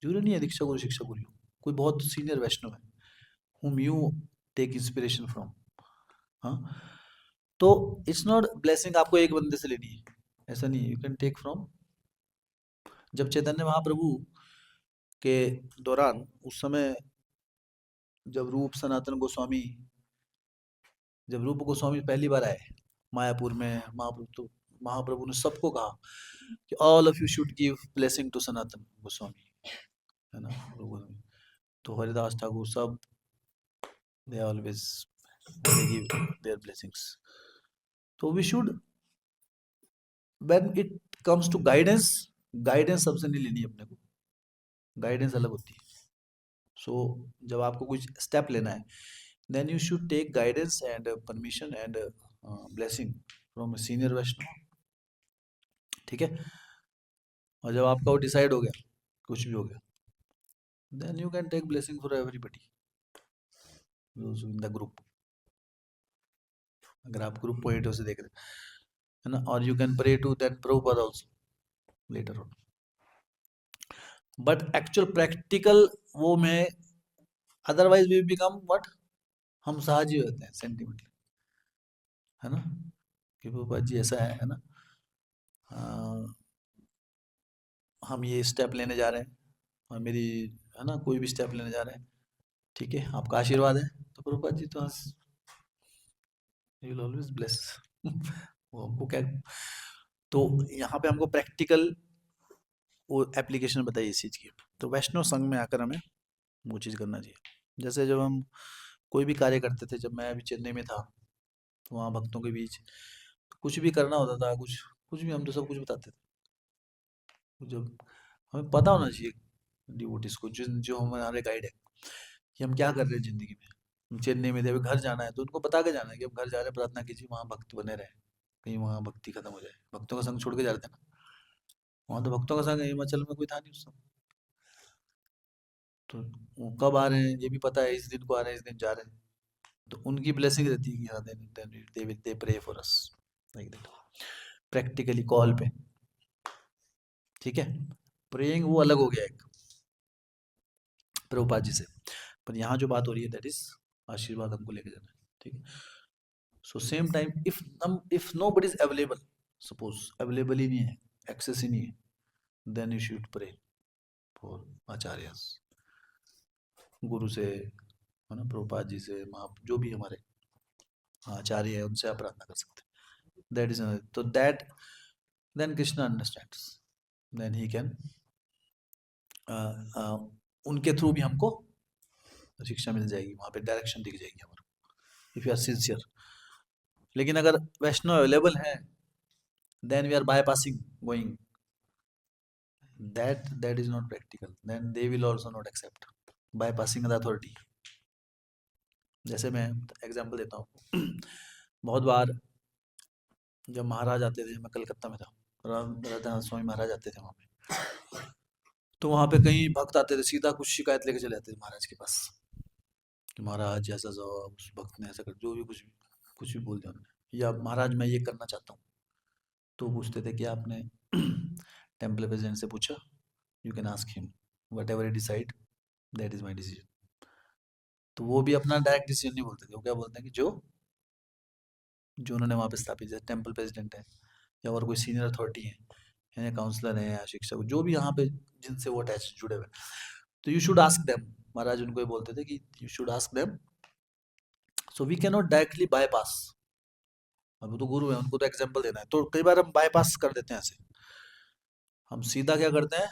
A: जरूरी नहीं है दीक्षा गुरु शिक्षा गुरु हो, कोई बहुत सीनियर वैष्णव है whom you take inspiration from, हाँ, तो इट्स नॉट ब्लेसिंग आपको एक बंदे से लेनी है, ऐसा नहीं है, यू कैन टेक फ्रॉम। जब चैतन्य महाप्रभु के दौरान, उस समय जब रूप सनातन गोस्वामी, जब रूप गोस्वामी पहली बार आए मायापुर में, महाप्रभु ने सबको कहा कि all of you should give blessing to Sanatana Goswami, है ना, रूप गोस्वामी। तो हरिदास ठाकुर सब, they always they give their blessings. तो we should, when it comes to guidance, guidance सबसे नहीं लेनी है अपने को, गाइडेंस अलग होती है। सो जब आपको कुछ स्टेप लेना है, then you should take guidance and permission and blessing from senior Vaishnava, ठीक है। और जब आपका वो डिसाइड हो गया, कुछ भी हो गया, then you can take blessing for everybody in the group, अगर आप ग्रुप पॉइंट से देख रहे हैं ना। और you can pray to that Prabhupada also later on, but actual practical वो में, अदरवाइज वी बिकम व्हाट, हम सहज ही होते हैं सेंटिमेंटली, है ना, कि प्रभुपाद जी ऐसा है ना, हम ये स्टेप लेने जा रहे हैं, और मेरी, है ना, कोई भी स्टेप लेने जा रहे हैं, ठीक है, आपका आशीर्वाद है, तो प्रभुपाद जी तो विल ऑलवेज ब्लेस। वो हमको क्या, तो यहाँ पे हमको प्रैक्टिकल वो एप्लीकेशन बताइए इस चीज़ की। तो वैष्णव संघ में आकर हमें वो चीज़ करना चाहिए। जैसे जब हम कोई भी कार्य करते थे, जब मैं अभी चेन्नई में था, तो वहाँ भक्तों के बीच कुछ भी करना होता था, कुछ कुछ भी, हम तो सब कुछ बताते थे। तो जब हमें पता होना चाहिए डिवोटीज को, जो जो हमारे गाइड है, कि हम क्या कर रहे हैं जिंदगी में। हम चेन्नई में थे, अभी घर जाना है, तो उनको बता के जाना है कि हम घर जा रहे हैं, प्रार्थना कीजिए वहाँ भक्त बने रहे, कहीं वहाँ भक्ति खत्म हो जाए। भक्तों का संग छोड़ के जा रहे थे ना, वहाँ तो भक्तों का संग हिमाचल में कोई था नहीं उस समय। तो वो कब आ रहे हैं ये भी पता है, इस दिन को आ रहे हैं, इस दिन जा रहे हैं, तो उनकी ब्लेसिंग रहती है कि हाँ, then they pray for us like that, practically call पे, ठीक है। प्रेइंग वो अलग हो गया एक प्रभुपाद जी से, पर यहाँ जो बात हो रही है दैट इज आशीर्वाद हमको लेके जाना है, ठीक है। So same time if nobody is available, suppose available ही नहीं है, एक्सेस ही नहीं है, then you should pray for acharyas, गुरु से, है ना, प्रभुपाद जी से, महा जो भी हमारे आचार्य है उनसे आप प्रार्थना कर सकते हैं। दैट इज, तो that, then Krishna understands, then he can, उनके थ्रू भी हमको शिक्षा मिल जाएगी, वहाँ पे डायरेक्शन दिख जाएगी हमारे, इफ यू आर सिंसियर। लेकिन अगर वैष्णव अवेलेबल है, then we are bypassing going, that is not practical, then they will also not accept bypassing the authority। जैसे मैं एग्जांपल देता हूँ, बहुत बार जब महाराज आते थे, मैं कलकत्ता में था, राधानाथ स्वामी महाराज आते थे वहाँ पे, तो वहाँ पे कई भक्त आते थे, सीधा कुछ शिकायत लेके चले जाते थे महाराज के पास, कि महाराज ऐसा उस भक्त ने ऐसा कर, जो भी कुछ भी बोल दिया उन्होंने, या महाराज मैं ये करना चाहता हूँ, तो पूछते थे कि आपने टेम्पल प्रेसिडेंट से पूछा, you can ask him, what ever he decide that is my decision. तो वो भी अपना डायरेक्ट डिसीजन नहीं बोलते थे, वो क्या बोलते हैं कि जो जो उन्होंने वहाँ पे स्थापित, जैसे टेम्पल प्रेसिडेंट है, या और कोई सीनियर अथॉरिटी है, काउंसलर है या शिक्षक, जो भी यहाँ पे जिनसे वो अटैच जुड़े हुए, तो you should ask them. Maharaj उनको ये बोलते थे कि you should ask them, so we can not directly bypass. अब वो तो गुरु है, उनको तो एग्जाम्पल देना है, तो कई बार हम बाईपास कर देते हैं ऐसे, हम सीधा क्या करते हैं,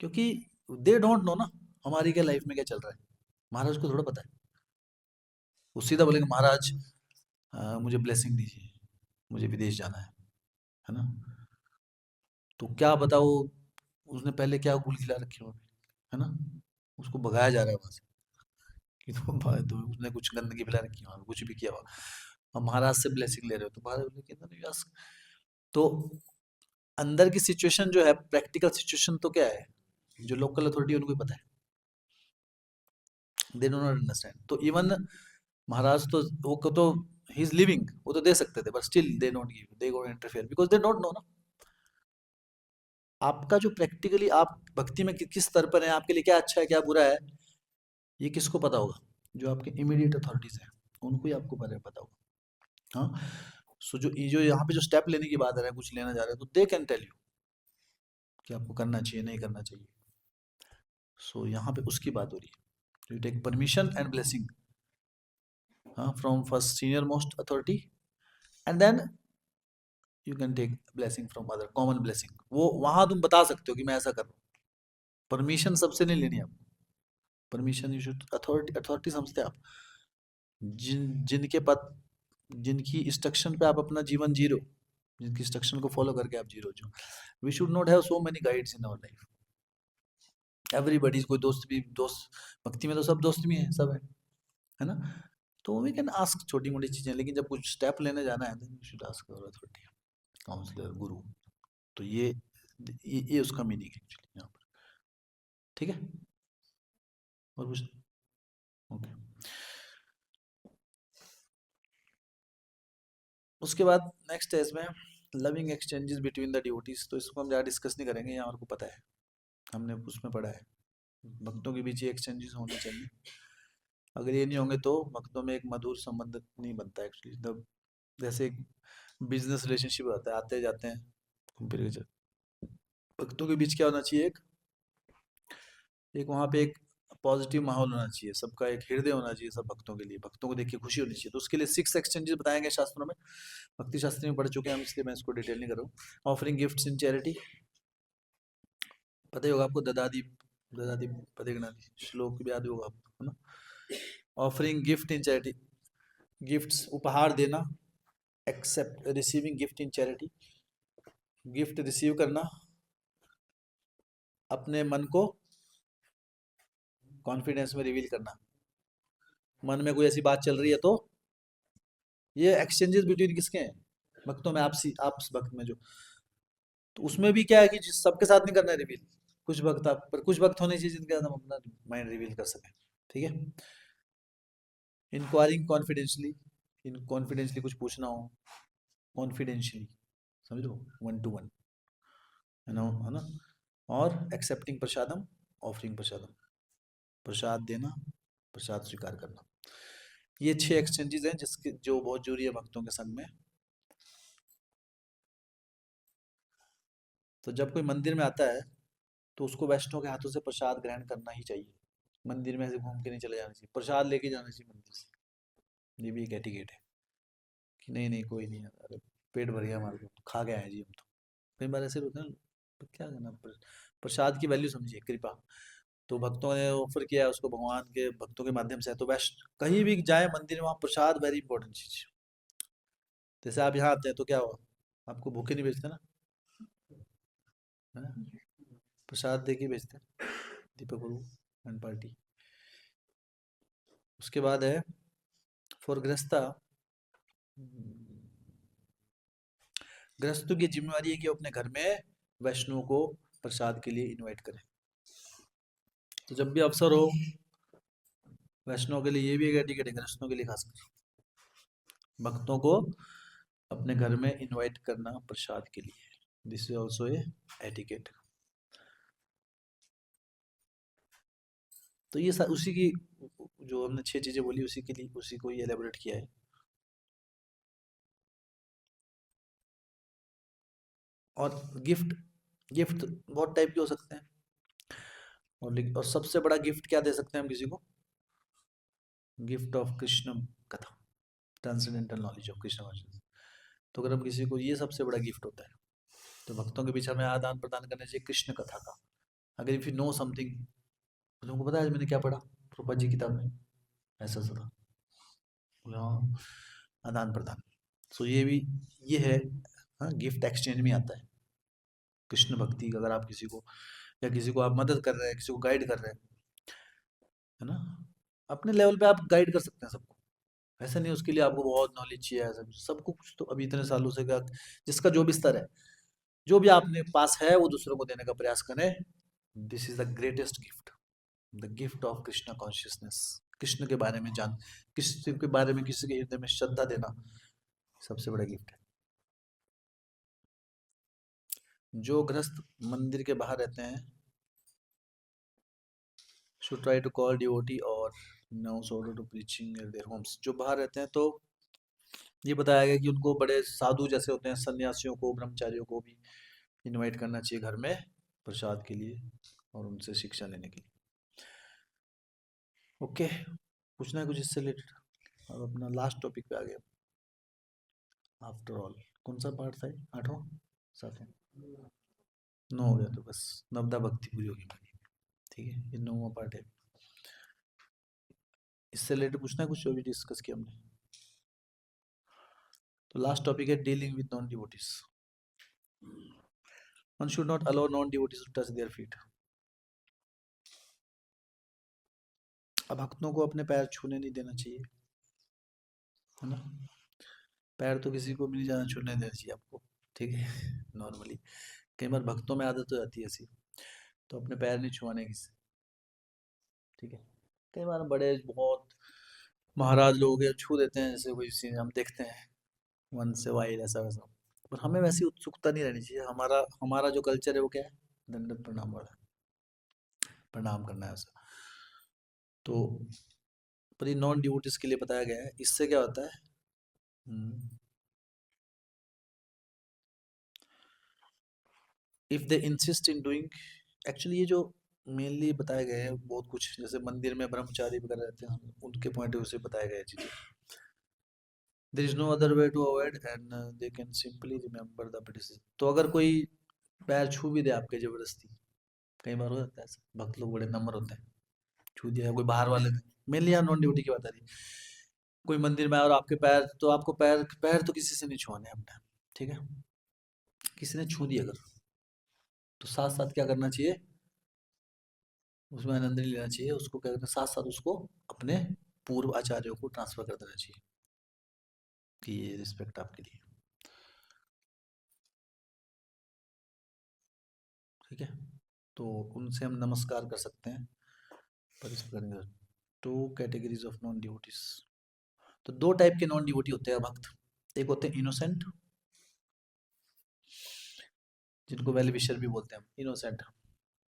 A: क्योंकि दे डोंट नो ना हमारी क्या लाइफ में क्या चल रहा है, महाराज को थोड़ा पता है। वो सीधा बोलेंगे महाराज मुझे ब्लेसिंग दीजिए, मुझे विदेश जाना है ना, तो क्या बताओ उसने पहले क्या गुल खिला रखे हो, है ना, उसको भगाया जा रहा है वहां से, कि तो उसने कुछ गंदगी फैला रखी है, कुछ भी किया हुआ, अब महाराज से ब्लेसिंग ले रहे हो तो महाराज बोले कि नहीं यस। तो अंदर की सिचुएशन जो है, प्रैक्टिकल सिचुएशन तो क्या है, जो लोकल अथॉरिटी उनको ही पता है, दे डोंट अंडरस्टैंड। तो इवन महाराज तो वो को तो ही इज लिविंग, वो तो दे सकते थे, but still they don't give, they go interfere because they don't know ना। आपका जो प्रैक्टिकली आप भक्ति में किस स्तर पर है, आपके लिए क्या अच्छा है क्या बुरा है, ये किसको पता होगा? जो आपके इमीडिएट अथॉरिटीज हैं, उनको ही आपको पता होगा। हाँ, सो जो यहाँ पे जो स्टेप लेने की बात है, कुछ लेना जा रहे हैं, तो दे कैन टेल यू कि आपको करना चाहिए नहीं करना चाहिए। सो यहाँ पे उसकी बात हो रही है, you take permission and blessing, हाँ, from first senior most authority, and then you can take blessing from other, common blessing. वो वहां तुम बता सकते हो कि मैं ऐसा कर रहा हूँ, परमिशन सबसे नहीं लेनी आपको। Permission you should, authority authority समझते हैं आप, जिनके पद, जिनकी इंस्ट्रक्शन पे आप अपना जीवन जी रहे हो, जिनकी इंस्ट्रक्शन को फॉलो करके आप जी रहे हो। We should not have so many guides in our life, everybody, कोई दोस्त भी, दोस्त भक्ति में तो सब दोस्त भी हैं, सब है ना। तो वी कैन आस्क छोटी मोटी चीजें, लेकिन जब कुछ स्टेप लेने जाना है then you should ask our authority, counsellor, guru. तो ये उसका मीनिंग है एक्चुअली यहाँ पर, ठीक है। और कुछ, ओके। उसके बाद नेक्स्ट है इसमें loving exchanges between the devotees. तो इसको हम ज़्यादा डिस्कस नहीं करेंगे, यहाँ को पता है, हमने उसमें पढ़ा है, भक्तों के बीच ये एक्सचेंजेस होने चाहिए। अगर ये नहीं होंगे तो भक्तों में एक मधुर संबंध नहीं बनता एक्चुअली। तब जैसे एक बिजनेस रिलेशनशिप होता है, आते जाते हैं घूम फिर के भक्तों के बीच क्या होना चाहिए, एक वहाँ पे एक पॉजिटिव माहौल होना चाहिए, सबका एक हृदय होना चाहिए सब भक्तों के लिए, भक्तों को देख के खुशी होनी चाहिए। तो उसके लिए 6 एक्सचेंजेस बताए गए शास्त्रों में, भक्ति शास्त्र में पढ़ चुके हैं हम, इसलिए मैं इसको डिटेल नहीं कर रहा हूँ। ऑफरिंग गिफ्ट्स इन चैरिटी, पता ही होगा आपको, ददादी ददादी पदिगणादि श्लोक भी याद होगा आपको, है ना। Offering gift in charity, gifts उपहार देना, accept receiving gift in charity, gift receive करना, अपने मन को कॉन्फिडेंस में रिवील करना, मन में कोई ऐसी बात चल रही है तो ये एक्सचेंजेस बिटवीन किसके हैं, भक्तों में, आपसी आपस भक्त में जो। तो उसमें भी क्या है कि जिस सबके साथ नहीं करना है रिवील, कुछ भक्त आप पर, कुछ भक्त होने चाहिए जिनके साथ हम अपना माइंड रिवील कर सकें, ठीक है। इंक्वायरिंग कॉन्फिडेंशली, इन कॉन्फिडेंशली कुछ पूछना हो, कॉन्फिडेंशियली, समझ लो, 1 to 1, है ना। और एक्सेप्टिंग प्रसादम, ऑफरिंग प्रसादम, प्रसाद देना, प्रसाद स्वीकार करना। ये 6 एक्सचेंजेस हैं जिसके जो बहुत जरूरी है भक्तों के संग में। तो जब कोई मंदिर में आता है तो उसको वैष्णव के हाथों से प्रसाद ग्रहण करना ही चाहिए, मंदिर में ऐसे घूम के नहीं चले जाना चाहिए, प्रसाद लेके जाना चाहिए मंदिर से। ये भी एक एटिकेट है कि नहीं नहीं कोई नहीं, अरे पेट भर गया हमारे को, खा गए हैं जी हम तो। कई बार ऐसे होते हैं, तो क्या करना, प्रसाद की वैल्यू समझिए, कृपा। तो भक्तों ने ऑफर किया है उसको, भगवान के भक्तों के माध्यम से, तो वैष्णव कहीं भी जाए मंदिर में, वहाँ प्रसाद वेरी इंपॉर्टेंट चीज। जैसे आप यहाँ आते हैं तो क्या हुआ, आपको भूखे नहीं भेजते ना, है ना, प्रसाद दे के भेजते हैं, दीपक गुरु एंड पार्टी। उसके बाद है फॉर गृहस्था, गृहस्थों की जिम्मेवारी है कि वो अपने घर में वैष्णव को प्रसाद के लिए इनवाइट करें। तो जब भी अवसर हो वैष्णव के लिए, ये भी एक एटिकेट है गृहस्थों के लिए, खासकर भक्तों को अपने घर में इनवाइट करना प्रसाद के लिए, this is also a etiquette. तो ये उसी की, जो हमने 6 चीजें बोली उसी के लिए, उसी को ही एलेबोरेट किया है। और गिफ्ट, गिफ्ट बहुत टाइप के हो सकते हैं, और सबसे बड़ा गिफ्ट क्या दे सकते हैं हम किसी को, गिफ्ट ऑफ कृष्ण कथा, transcendental knowledge of Krishna consciousness. तो अगर हम किसी को, ये सबसे बड़ा गिफ्ट होता है। तो भक्तों के बीच हमें आदान प्रदान करना चाहिए कृष्ण कथा का। अगर इफ यू नो समथिंग, तुमको पता है आज मैंने क्या पढ़ा प्रभुपाद जी किताब में, ऐसा ऐसा था, बोले हाँ, आदान प्रदान। सो ये भी, ये है, हाँ, गिफ्ट एक्सचेंज में आता है कृष्ण भक्ति। अगर आप किसी को, या किसी को आप मदद कर रहे हैं, किसी को गाइड कर रहे हैं, है ना, अपने लेवल पे आप गाइड कर सकते हैं सबको। ऐसा नहीं उसके लिए आपको बहुत नॉलेज चाहिए, ऐसा सबको कुछ तो अभी इतने सालों से का जिसका जो भी स्तर है, जो भी आपने पास है वो दूसरों को देने का प्रयास करें। This is the greatest gift, the gift of Krishna consciousness. Krishna के बारे में जान, किसी के बारे में किसी के हृदय में श्रद्धा देना सबसे बड़ा गिफ्ट है। जो गृहस्थ मंदिर के बाहर रहते हैं should try to call devotee or announce order to preaching at their homes। जो बाहर रहते हैं तो ये बताया गया कि उनको बड़े साधु जैसे होते हैं, सन्यासियों को, ब्रह्मचारियों को भी इनवाइट करना चाहिए घर में प्रसाद के लिए और उनसे शिक्षा लेने के लिए। ओके, पूछना है कुछ इससे रिलेटेड? अब अपना लास्ट टॉपिक पे आ गया। आफ्टर ऑल कौन सा पार्ट था ये? आठवां, सातवां, नौ हो गया तो बस नवदा भक्ति पूरी होगी हमारी। ठीक है, ये नौवां पार्ट है। इससे रिलेटेड पूछना है कुछ जो भी डिस्कस किया हमने? तो लास्ट टॉपिक है dealing with non devotees. One should not allow non devotees to touch their feet. अब भक्तों को अपने पैर छूने नहीं देना चाहिए, है ना? पैर तो किसी को भी नहीं जाना छूने देना चाहिए आपको, ठीक है। नॉर्मली कई बार भक्तों में आदत हो जाती है ऐसी, तो अपने पैर नहीं छुआने की, ठीक है। कई बार बड़े बहुत महाराज लोग हैं छू देते हैं, जैसे कोई सीन हम देखते हैं, वन से वाइड ऐसा वैसा। पर हमें वैसी उत्सुकता नहीं रहनी चाहिए। हमारा हमारा जो कल्चर है वो क्या है? दंडवत प्रणाम वाला, प्रणाम करना है ऐसा। तो पर ये नॉन डिवोटिस के लिए बताया गया है, इससे क्या होता है? If they insist in doing, actually ये जो मेनली बताया गया है बहुत कुछ, जैसे मंदिर में ब्रह्मचारी वगैरह रहते हैं उनके पॉइंट ऑफ व्यू से बताया गया है चीजें। There is no other way to avoid and they can simply remember the criticism। तो अगर कोई पैर छू भी दे आपके जबरदस्ती, कई बार हो जाता है ऐसा, भक्त लोग बड़े नम्र होते हैं, छू दिया कोई बाहर वाले ने, मेनली यहाँ नॉन ड्यूटी की बात आ रही है। कोई मंदिर में आए और आपके पैर, तो आपको पैर पैर तो किसी से नहीं छुआने अपने, ठीक है। किसी ने छू दिया अगर, तो साथ साथ क्या करना चाहिए? उसमें आनंद नहीं लेना चाहिए, उसको क्या करना, साथ साथ उसको अपने पूर्व आचार्यों को ट्रांसफर कर देना चाहिए कि ये रिस्पेक्ट आपके लिए, ठीक है। तो उनसे हम नमस्कार कर सकते हैं, पर इस प्रकार two categories of non devotees. तो दो टाइप के नॉन डिवोटी होते हैं भक्त। एक होते हैं इनोसेंट, जिनको वेल विशर भी बोलते हैं, इनोसेंट,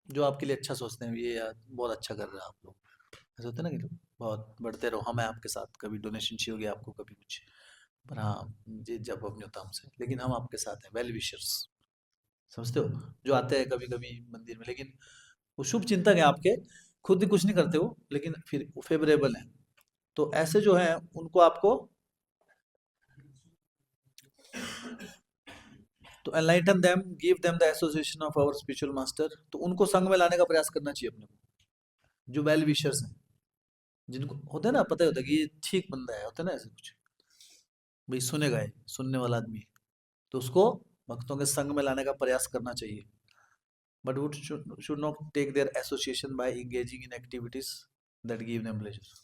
A: जो आपके लिए अच्छा सोचते हैं, ये यार बहुत अच्छा कर रहे हैं आप लोग, ऐसा होता है ना कि लोग बहुत बढ़ते रहो, हम हैं आपके साथ, कभी डोनेशन चाहिए होगी आपको, कभी कुछ, पर हाँ ये जब अब नहीं होता हमसे, लेकिन हम आपके साथ हैं, वेल विशर्स, समझते हो? जो आते हैं कभी कभी मंदिर में, लेकिन वो शुभ चिंतक है आपके, खुद भी कुछ नहीं करते हो, लेकिन फिर फेवरेबल है। तो ऐसे जो है उनको आपको तो enlighten them, give them the association of our spiritual master, तो उनको संग में लाने का प्रयास करना चाहिए अपने को, जो वेल विशर्स हैं, जिनको होता है ना, पता होता है कि ये ठीक बंदा है, होता है ना ऐसे कुछ, भाई सुनेगा, ये सुनने वाला आदमी है, तो उसको भक्तों के संग में लाने का प्रयास करना चाहिए। But would should not take their association by engaging in activities that give them pleasure.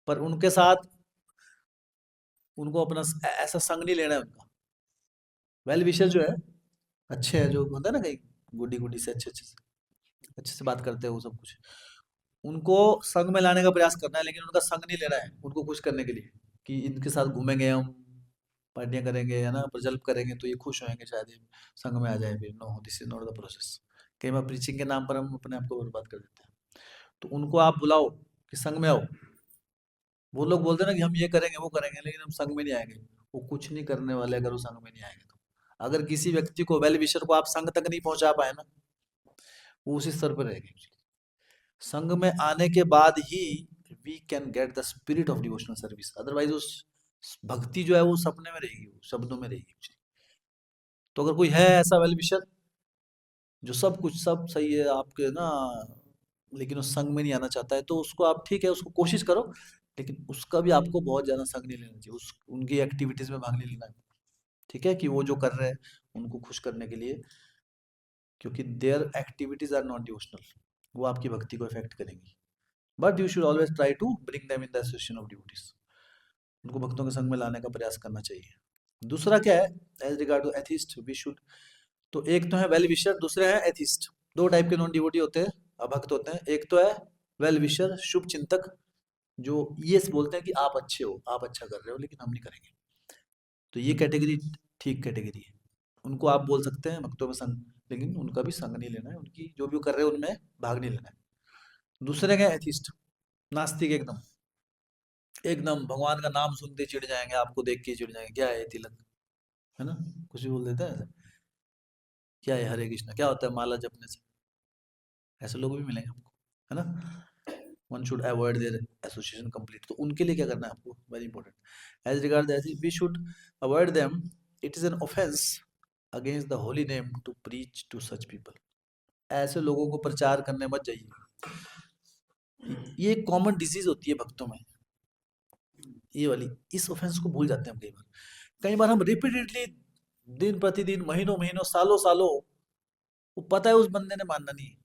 A: पर उनके साथ उनको अपना ऐसा संग नहीं लेना है उनका। वेल विशर जो है, अच्छे हैं, जो होता है ना कहीं गुडी गुडी से अच्छे से बात करते हैं वो सब कुछ, उनको संग में लाने का प्रयास करना है, लेकिन उनका संग नहीं लेना है उनको खुश करने के लिए, कि इनके साथ घूमेंगे हम, पार्टियां करेंगे, है ना, प्रजल्प करेंगे तो ये खुश होंगे, शायद ये संग में आ जाए। फिर no, this is not the process. कई बार प्रीचिंग के नाम पर हम अपने आप को बर्बाद कर देते हैं। तो उनको आप बुलाओ कि संग में आओ। वो लोग बोलते हैं ना कि हम ये करेंगे वो करेंगे, लेकिन हम संग में नहीं आएंगे। वो कुछ नहीं करने वाले अगर वो संग में नहीं आएंगे तो। अगर किसी व्यक्ति को, वेल विशर को आप संग तक नहीं पहुंचा पाए ना, वो उसी स्तर पर रहेगी। संघ में आने के बाद ही we can get the spirit of devotional service, otherwise उस भक्ति जो है वो सपने में रहेगी, वो शब्दों में रहेगी। तो अगर कोई है ऐसा वेल विशर जो सब कुछ सब सही है आपके ना, लेकिन उस संघ में नहीं आना चाहता है, तो उसको आप, ठीक है, उसको कोशिश करो, लेकिन उसका भी आपको बहुत ज्यादा संग नहीं लेना चाहिए, उस उनकी एक्टिविटीज में भाग नहीं लेना है, ठीक है, कि वो जो कर रहे हैं उनको खुश करने के लिए, क्योंकि their activities are not devotional, वो आपकी भक्ति को इफेक्ट करेंगी। But you should always try to bring them in the association of duties. उनको भक्तों के संग में लाने का प्रयास करना चाहिए। दूसरा क्या है, as regard to atheist we should, तो एक तो है वेल विशर, दूसरे हैं एथिस्ट। दो टाइप के नॉन डिवोटी होते हैं, अभक्त होते हैं। एक तो है वेल विशर, शुभ चिंतक, जो ये बोलते हैं कि आप अच्छे हो, आप अच्छा कर रहे हो, लेकिन हम नहीं करेंगे। तो ये कैटेगरी ठीक कैटेगरी है, उनको आप बोल सकते हैं भक्तों में संग, लेकिन उनका भी संग नहीं लेना है, उनकी जो भी वो कर रहे हैं उनमें भाग नहीं लेना है। दूसरे क्या, एथिस्ट, नास्तिक, एकदम एकदम भगवान का नाम सुनते चिढ़ जाएंगे, आपको देख के चिढ़ जाएंगे, क्या है तिलक, है ना, कुछ भी बोल देता है ऐसे। क्या है हरे कृष्णा, क्या होता है माला जपने से, ऐसे लोग भी मिलेंगे आपको, है ना। One should avoid their association complete. तो उनके लिए क्या करना है आपको, very important. As regard that we should avoid them, it is an offence against the holy name to preach to such people. ऐसे लोगों को प्रचार करने मत जाइए। ये एक कॉमन डिजीज होती है भक्तों में, ये वाली, इस ऑफेंस को भूल जाते हैं हम कई बार। कई बार हम रिपीटेडली, दिन प्रतिदिन, महीनों महीनों, सालों सालों, वो पता है उस बंदे ने मानना नहीं है,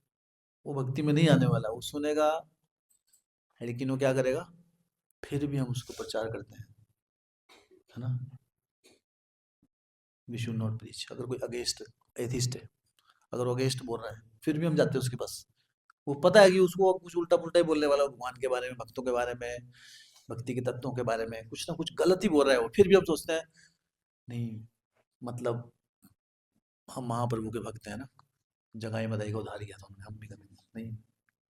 A: वो भक्ति में नहीं आने वाला, वो सुनेगा, लेकिन वो क्या करेगा, फिर भी हम उसको प्रचार करते हैं, है ना। We should not preach. अगर कोई अगेंस्ट एथिस्ट है, अगर वो अगेंस्ट बोल रहा है, फिर भी हम जाते हैं उसके पास, वो पता है कि उसको कुछ उल्टा पुल्टा ही बोलने वाला है, भगवान के बारे में, भक्तों के बारे में, भक्ति के तत्वों के बारे में कुछ ना कुछ गलत ही बोल रहा है वो, फिर भी हम सोचते हैं नहीं, मतलब हम महाप्रभु के भक्त हैं ना, जगाई मदाई का उधार किया था उन्होंने, हम भी करेंगे, नहीं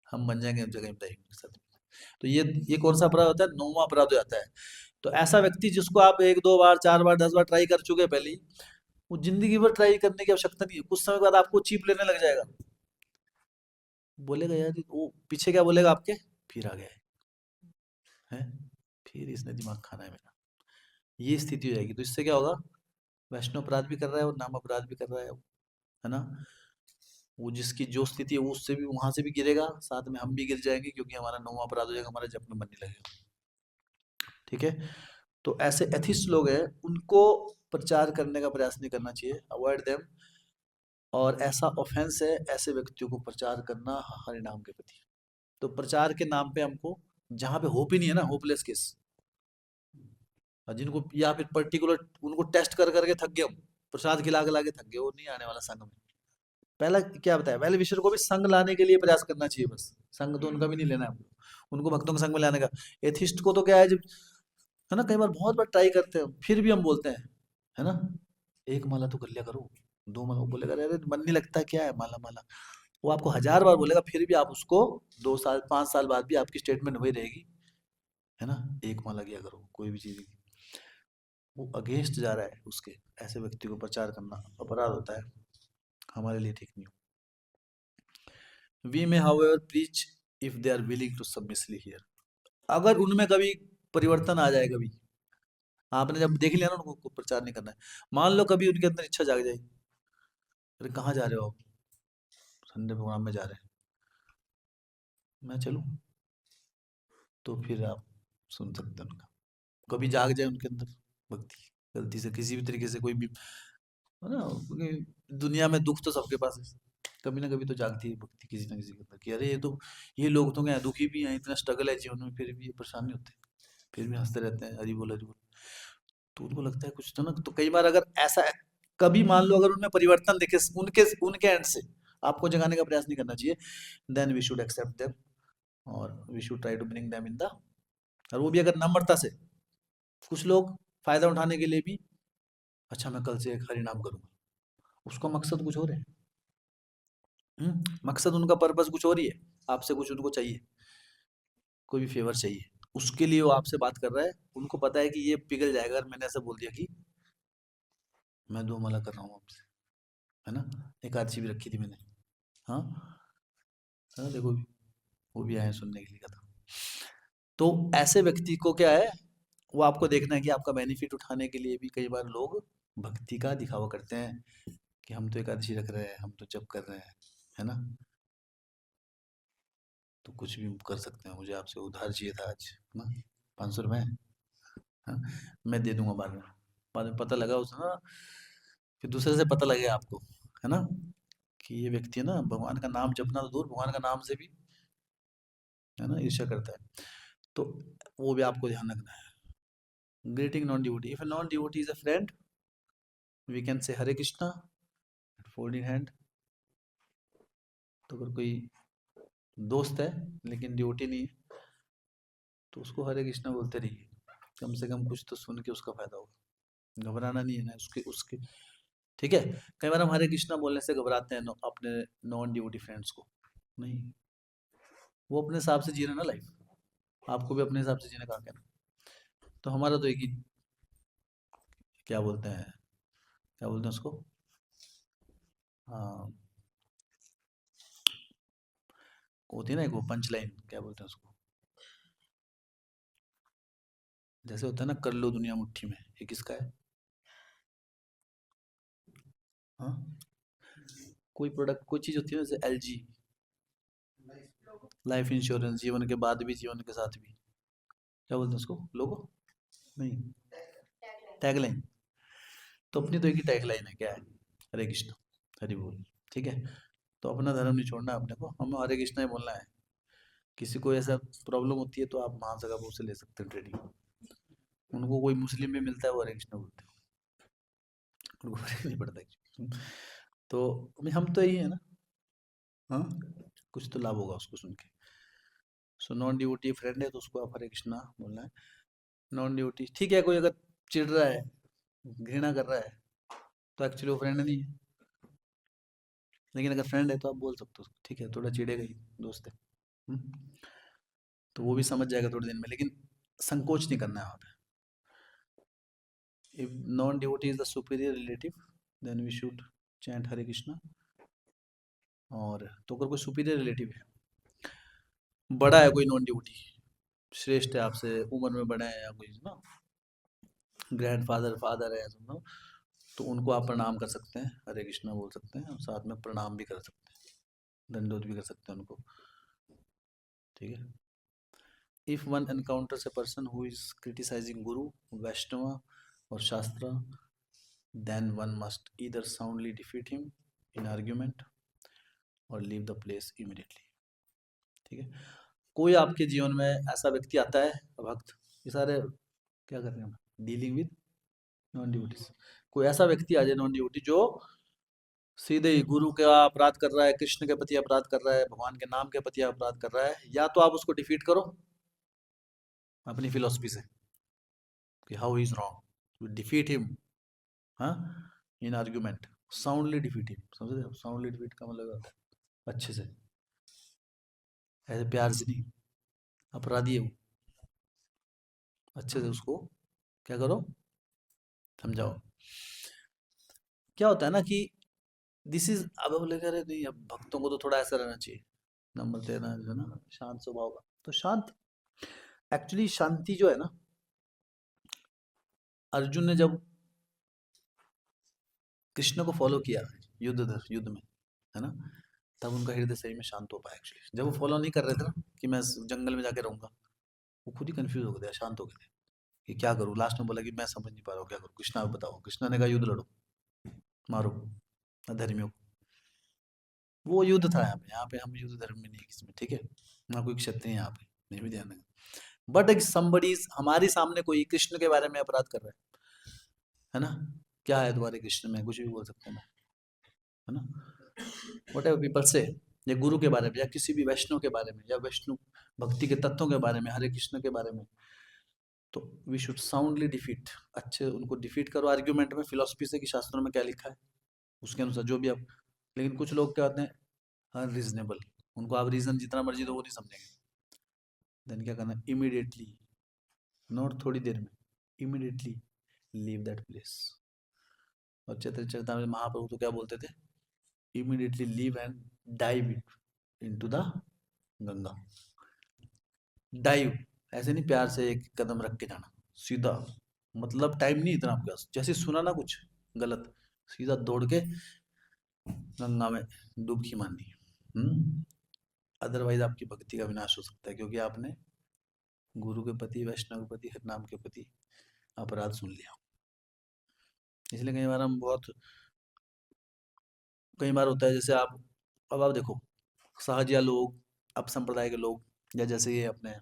A: हम बन जाएंगे जगाई मदाई के साथ। तो ये कौन सा अपराध होता है, नौवां अपराध हो जाता है। तो ऐसा व्यक्ति जिसको आप एक दो बार, चार बार, 10 बार ट्राई कर चुके हैं पहले ही, वो जिंदगी भर ट्राई करने की आवश्यकता नहीं है, कुछ समय बाद आपको चीप लेने लग जाएगा, बोलेगा यार वो पीछे क्या बोलेगा आपके, फिर आ गया है, फिर इसने दिमाग खाना है मेरा, ये स्थिति हो जाएगी। तो इससे क्या होगा, वैष्णव अपराध भी कर रहा है और नाम अपराध भी कर रहा है ना। वो जिसकी जो स्थिति है वो उससे भी, वहां से भी गिरेगा, साथ में हम भी गिर जाएंगे, क्योंकि हमारा नौवां अपराध हो जाएगा, हमारा जप में मन नहीं लगेगा। ठीक है, तो ऐसे एथिस्ट लोग हैं, उनको प्रचार करने का प्रयास नहीं करना चाहिए, अवॉइड देम। और ऐसा ऑफेंस है ऐसे व्यक्तियों को प्रचार करना हरि नाम के प्रति। तो प्रचार के नाम पे हमको, जहाँ पे होप ही नहीं है ना, होपलेस केस, जिनको या फिर पर्टिकुलर उनको टेस्ट कर करके थक गए हम, प्रसाद खिला खिला के थक गए, वो नहीं आने वाला संघ में। पहला क्या बताया, वेल विशर को भी संघ लाने के लिए प्रयास करना चाहिए, बस संघ तो उनका भी नहीं लेना है हमको, उनको भक्तों के संघ में लाने का। एथिस्ट को तो क्या है, जब, है ना, कई बार बहुत बार ट्राई करते हैं, फिर भी हम बोलते हैं, है ना, एक माला तो कर लिया करो, दो माला, वो बोलेगा अरे मन नहीं लगता, क्या है माला माला, वो आपको 1000 बार बोलेगा, फिर भी आप उसको 2 साल 5 साल बाद भी आपकी स्टेटमेंट वही रहेगी, है ना, एक माला किया करो, कोई भी चीज, वो अगेंस्ट जा रहा है उसके, ऐसे व्यक्ति को प्रचार करना अपराध होता है, हमारे लिए ठीक नहीं। We may however preach if they are willing to submissively hear. अगर उनमें कभी परिवर्तन आ जाए, कभी आपने जब देख लिया ना उनको प्रचार नहीं करना है, मान लो कभी उनके अंदर इच्छा जाग जाए, अरे कहाँ जा रहे हो आप, संडे प्रोग्राम में जा रहे हैं, मैं चलूं, तो फिर आप सुन सकते हैं उनका, कभी जाग जाए उनके अंदर भक्ति, गलती से किसी भी तरीके से कोई भी, है ना, क्योंकि दुनिया में दुख तो सबके पास है, कभी ना कभी तो जागती है भक्ति किसी ना किसी के अंदर, कि अरे ये लोग तो क्या दुखी भी हैं, इतना स्ट्रगल है जीवन में, फिर भी ये परेशान नहीं होते, फिर भी हंसते रहते हैं, हरी बोल हरी बोल। तो उनको लगता है कुछ तो ना, तो कई बार अगर ऐसा कभी मान लो अगर उनमें परिवर्तन देखे उनके उनके एंड से, आपको जगाने का प्रयास नहीं करना चाहिए, then we should accept them, और we should try to bring them in the, और वो भी अगर नम्रता से। कुछ लोग फायदा उठाने के लिए भी, अच्छा मैं कल से एक हरि नाम करूंगा, उसका मकसद कुछ और है, मकसद उनका पर्पस कुछ और ही है, आपसे कुछ उनको चाहिए, कोई भी फेवर चाहिए, उसके लिए वो आपसे बात कर रहा है, उनको पता है कि ये पिघल जाएगा अगर मैंने ऐसा बोल दिया कि मैं 2 माला कर रहा हूँ आपसे, है ना, एकादशी भी रखी थी मैंने, हाँ, है ना, देखो भी, वो भी आए सुनने के लिए कथा। तो ऐसे व्यक्ति को क्या है, वो आपको देखना है कि आपका बेनिफिट उठाने के लिए भी कई बार लोग भक्ति का दिखावा करते हैं, कि हम तो एकादशी रख रहे हैं, हम तो जप कर रहे हैं, है ना, तो कुछ भी कर सकते हैं, मुझे आपसे उधार चाहिए था आज, है ना, 500 रुपये, हाँ, मैं दे दूंगा बाद में पता लगा उस ना, फिर दूसरे से पता लगेगा आपको, है ना, कि ये व्यक्ति है ना, भगवान का नाम जपना तो दूर, भगवान का नाम से भी है ना, ईर्ष्या करता है, तो वो भी आपको ध्यान रखना है। Greeting non devotee, if non devotee is a friend we can say Hare Krishna, fold in hand. तो अगर कोई दोस्त है लेकिन डिवोटी नहीं है तो उसको हरे कृष्णा बोलते रहिए, कम से कम कुछ तो सुन के उसका फायदा होगा, घबराना नहीं है ना उसके उसके। ठीक है, कई बार हम हरे कृष्णा बोलने से घबराते हैं अपने नॉन डिवोटी फ्रेंड्स को, नहीं, वो अपने हिसाब से जी रहे हैं ना लाइफ, आपको भी अपने हिसाब से जीने का हक है ना। तो हमारा तो एक ही, क्या बोलते हैं, क्या बोलते हैं उसको, हाँ, होती है ना एक वो पंच लाइन, क्या बोलते हैं उसको, जैसे होता है ना, कर लो दुनिया मुट्ठी में, ये किसका है, हाँ, कोई प्रोडक्ट कोई चीज होती है ना, जैसे एलजी, लाइफ इंश्योरेंस, जीवन के बाद भी जीवन के साथ भी, क्या बोलते हैं उसको, लोगो, नहीं, टैगलाइन। तो अपनी तो एक ही टैगलाइन है, क्या है, हरे कृष्ण, हरि बोल। ठीक है, तो अपना धर्म नहीं छोड़ना है अपने को, हमें हरे कृष्णा ही बोलना है। किसी को ऐसा प्रॉब्लम होती है तो आप महासगा बाबू से ले सकते हैं ट्रेनिंग, उनको कोई मुस्लिम भी मिलता है वो हरे कृष्णा बोलते हैं, उनको फर्क नहीं पड़ता actually। तो अभी हम तो यही है ना, हाँ, कुछ तो लाभ होगा उसको सुन के। सो नॉन ड्यूटी फ्रेंड है तो उसको आप हरे कृष्णा बोलना है। नॉन ड्यूटी ठीक है, कोई अगर चिढ़ रहा है, घृणा कर रहा है, तो एक्चुअली वो फ्रेंड नहीं है, लेकिन अगर फ्रेंड है तो आप बोल सकते हो, ठीक है थोड़ा चिढ़ेगा ही, दोस्त है, हम्म? तो वो भी समझ जाएगा थोड़े दिन में, लेकिन संकोच नहीं करना है वहाँ पे। If non devotee is the superior relative then we should chant Hare Krishna. और तो अगर कोई सुपीरियर रिलेटिव है, बड़ा है कोई नॉन डिवोटी, श्रेष्ठ है आपसे, उम्र में बड़ा है, या कोई ना ग्रैंड फादर फादर है समझो, तो उनको आप प्रणाम कर सकते हैं, हरे कृष्णा बोल सकते हैं, और साथ में प्रणाम भी कर सकते हैं, दंडोत भी कर सकते हैं उनको। ठीक है, if one encounters a person who is criticising guru, Vaishnav और शास्त्र, then one must either soundly defeat him in argument or leave the place immediately। ठीक है, कोई आपके जीवन में ऐसा व्यक्ति आता है, भक्त, ये सारे क्या कर रहे हैं, डीलिंग विद नॉन ड्यूटीज, कोई ऐसा व्यक्ति आ जाए नॉन ड्यूटी जो सीधे ही गुरु का अपराध कर रहा है, कृष्ण के प्रति अपराध कर रहा है, भगवान के नाम के प्रति अपराध कर रहा है, या तो आप उसको डिफीट करो अपनी फिलोसफी से कि how he is wrong, you defeat him, हाँ, इन आर्ग्यूमेंट, साउंडली डिफीट हिम, समझ रहे हो, साउंडली डिफीट का मतलब होता है अच्छे से, ऐसे प्यार से नहीं, अपराधी है वो, अच्छे से उसको क्या करो, समझाओ। क्या होता है ना कि दिस इज, अब बोले अरे नहीं, अब भक्तों को तो थोड़ा ऐसा रहना चाहिए, नम्र देना जो है ना, शांत स्वभाव का, तो शांत, एक्चुअली शांति जो है ना, अर्जुन ने जब कृष्ण को फॉलो किया युद्ध में, है ना, तब उनका हृदय सही में शांत हो पाया एक्चुअली। जब वो फॉलो नहीं कर रहे थे ना कि मैं जंगल में जाके रहूंगा, वो खुद ही कंफ्यूज हो गए थे, शांत हो गए थे कि क्या करूँ, लास्ट में बोला कि मैं समझ नहीं पा रहा हूँ क्या करूँ, कृष्णा आप बताओ, कृष्णा ने कहा युद्ध लड़ो, मारो अधर्मियों को। वो युद्ध था यहाँ पे हम युद्ध धर्म में नहीं है किसी में, ठीक है, ना कोई क्षत्रिय यहाँ पे, नहीं भी ध्यान रखना। बट somebody हमारे सामने कोई कृष्ण के बारे में अपराध कर रहा है ना, क्या है तुम्हारे कृष्ण में, कुछ भी बोल सकते हैं ना, है ना, वट एवर पीपल से, या गुरु के बारे में, या किसी भी वैष्णव के बारे में, या वैष्णव भक्ति के तत्वों के बारे में, हरे कृष्ण के बारे में, तो वी शुड साउंडली डिफीट, अच्छे उनको डिफीट करो आर्ग्यूमेंट में, फिलोसफी से कि शास्त्रों में क्या लिखा है उसके अनुसार जो भी आप। लेकिन कुछ लोग क्या होते हैं अनरीजनेबल, उनको आप रीजन जितना मर्जी दो वो नहीं समझेंगे, देन क्या करना, इमीडिएटली, नॉट थोड़ी देर में, इमीडिएटली लीव दैट प्लेस। और चैतन्य चरितमृत महाप्रभु तो क्या बोलते थे, immediately leave and dive into the Ganga. Dive ऐसे नहीं, प्यार से एक कदम रख के जाना, सीधा, मतलब टाइम नहीं इतना आपके पास, जैसे सुना ना कुछ गलत, सीधा दौड़ के गंगा में डुबकी मारनी, अदरवाइज आपकी भक्ति का विनाश हो सकता है, क्योंकि आपने गुरु के प्रति, वैष्णव के प्रति, हरिनाम के प्रति अपराध सुन लिया। इसलिए कई बार हम बहुत, कई बार होता है जैसे आप, अब आप देखो, सहजिया लोग, अब संप्रदाय के लोग या जैसे ये अपने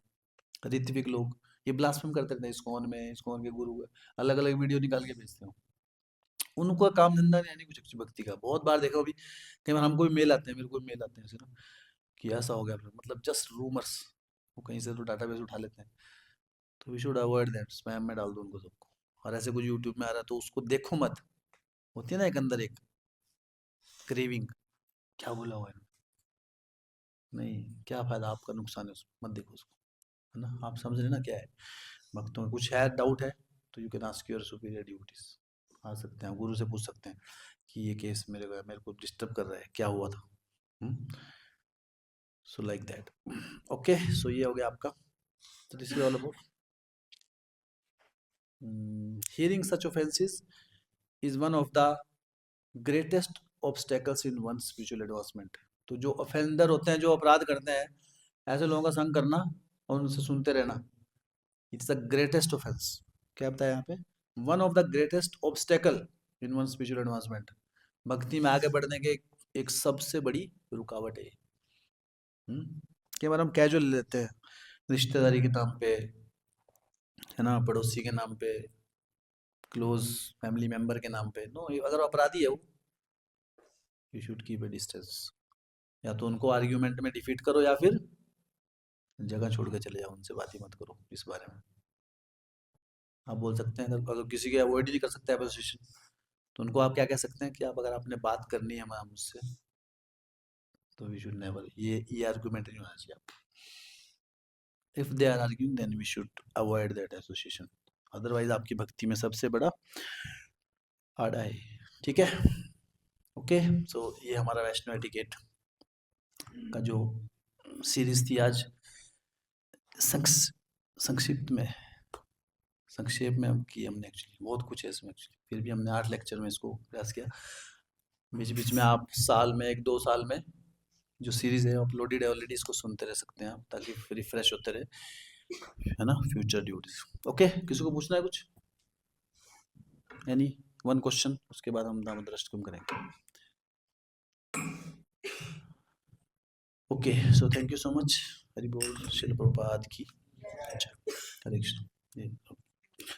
A: ऋत्विक लोग, ये ब्लास्फेम करते रहते हैं इस्कॉन में, इस्कॉन के गुरु अलग अलग वीडियो निकाल के भेजते हो। उनका काम धंधा नहीं है नहीं कुछ भक्ति का। बहुत बार देखा अभी, कई बार हमको भी मेल आते हैं, मेरे को भी मेल आते हैं ऐसे ना, कि ऐसा हो गया, मतलब जस्ट रूमर्स, वो कहीं से तो डाटाबेस उठा लेते हैं। तो we should avoid that, spam में डाल दो उनको सबको। और ऐसे कुछ यूट्यूब में आ रहा है तो उसको देखो मत। होती है ना एक अंदर एक क्रेविंग, क्या बोला हुआ है, नहीं क्या फायदा, आपका नुकसान है उसमें, मत देखो उसको, है ना। आप समझ रहे ना क्या है। भक्तों में कुछ है, डाउट है, तो you can ask your superior duties, आ सकते हैं गुरु से पूछ सकते हैं कि ये केस मेरे को डिस्टर्ब कर रहा है, क्या हुआ था। So like that. ओके, सो ये हो गया आपका। तो this is all about hearing such offences is one of the greatest obstacles in one spiritual advancement. तो जो ऑफेंडर होते हैं, जो अपराध करते हैं, ऐसे लोगों का संग करना और उनसे सुनते रहना, इट्स द ग्रेटेस्ट ऑफेंस। क्या बताया यहाँ पे, one of the greatest obstacle in one spiritual advancement, भक्ति में आगे बढ़ने के एक सबसे बड़ी रुकावट है ये। कई बार हम कैजुअल लेते हैं, रिश्तेदारी के नाम पे, है ना, पड़ोसी के नाम पे, क्लोज फैमिली मेंबर के नाम पे। नो, अगर अपराधी है वो, you should keep a distance. या तो उनको आर्ग्यूमेंट में डिफीट करो, या फिर जगह छोड़ के चले जाओ, उनसे बात ही मत करो इस बारे में। आप बोल सकते हैं, अगर किसी के अवॉइड ही नहीं कर सकते एसोसिएशन, तो उनको आप क्या कह सकते हैं कि आप, अगर आपने बात करनी है हमारा मुझसे, तो वी शुड नेवर, ये आर्गुमेंट नहीं होना चाहिए आप। If they are arguing then we should avoid that association, otherwise आपकी भक्ति में सबसे बड़ा आड़ा है। ठीक है, ओके। सो ये हमारा वैष्णो एटिकेट का जो सीरीज थी आज, संक्षिप्त में, संक्षेप में की हमने। एक्चुअली बहुत कुछ है इसमें एक्चुअली, फिर भी हमने 8 लेक्चर में इसको प्रयास किया। बीच बीच में आप साल में 1-2 साल में जो सीरीज है अपलोडेड है ऑलरेडी, इसको सुनते रह सकते हैं आप, ताकि रिफ्रेश होते रहे, है ना, फ्यूचर ड्यूटीज। ओके, किसी को पूछना है कुछ, एनी वन क्वेश्चन, उसके बाद हम दामोदर अष्टकम करेंगे। Okay, so thank you so much. Hari बोल, शिल प्रभुपाद की जय। हरे कृष्ण।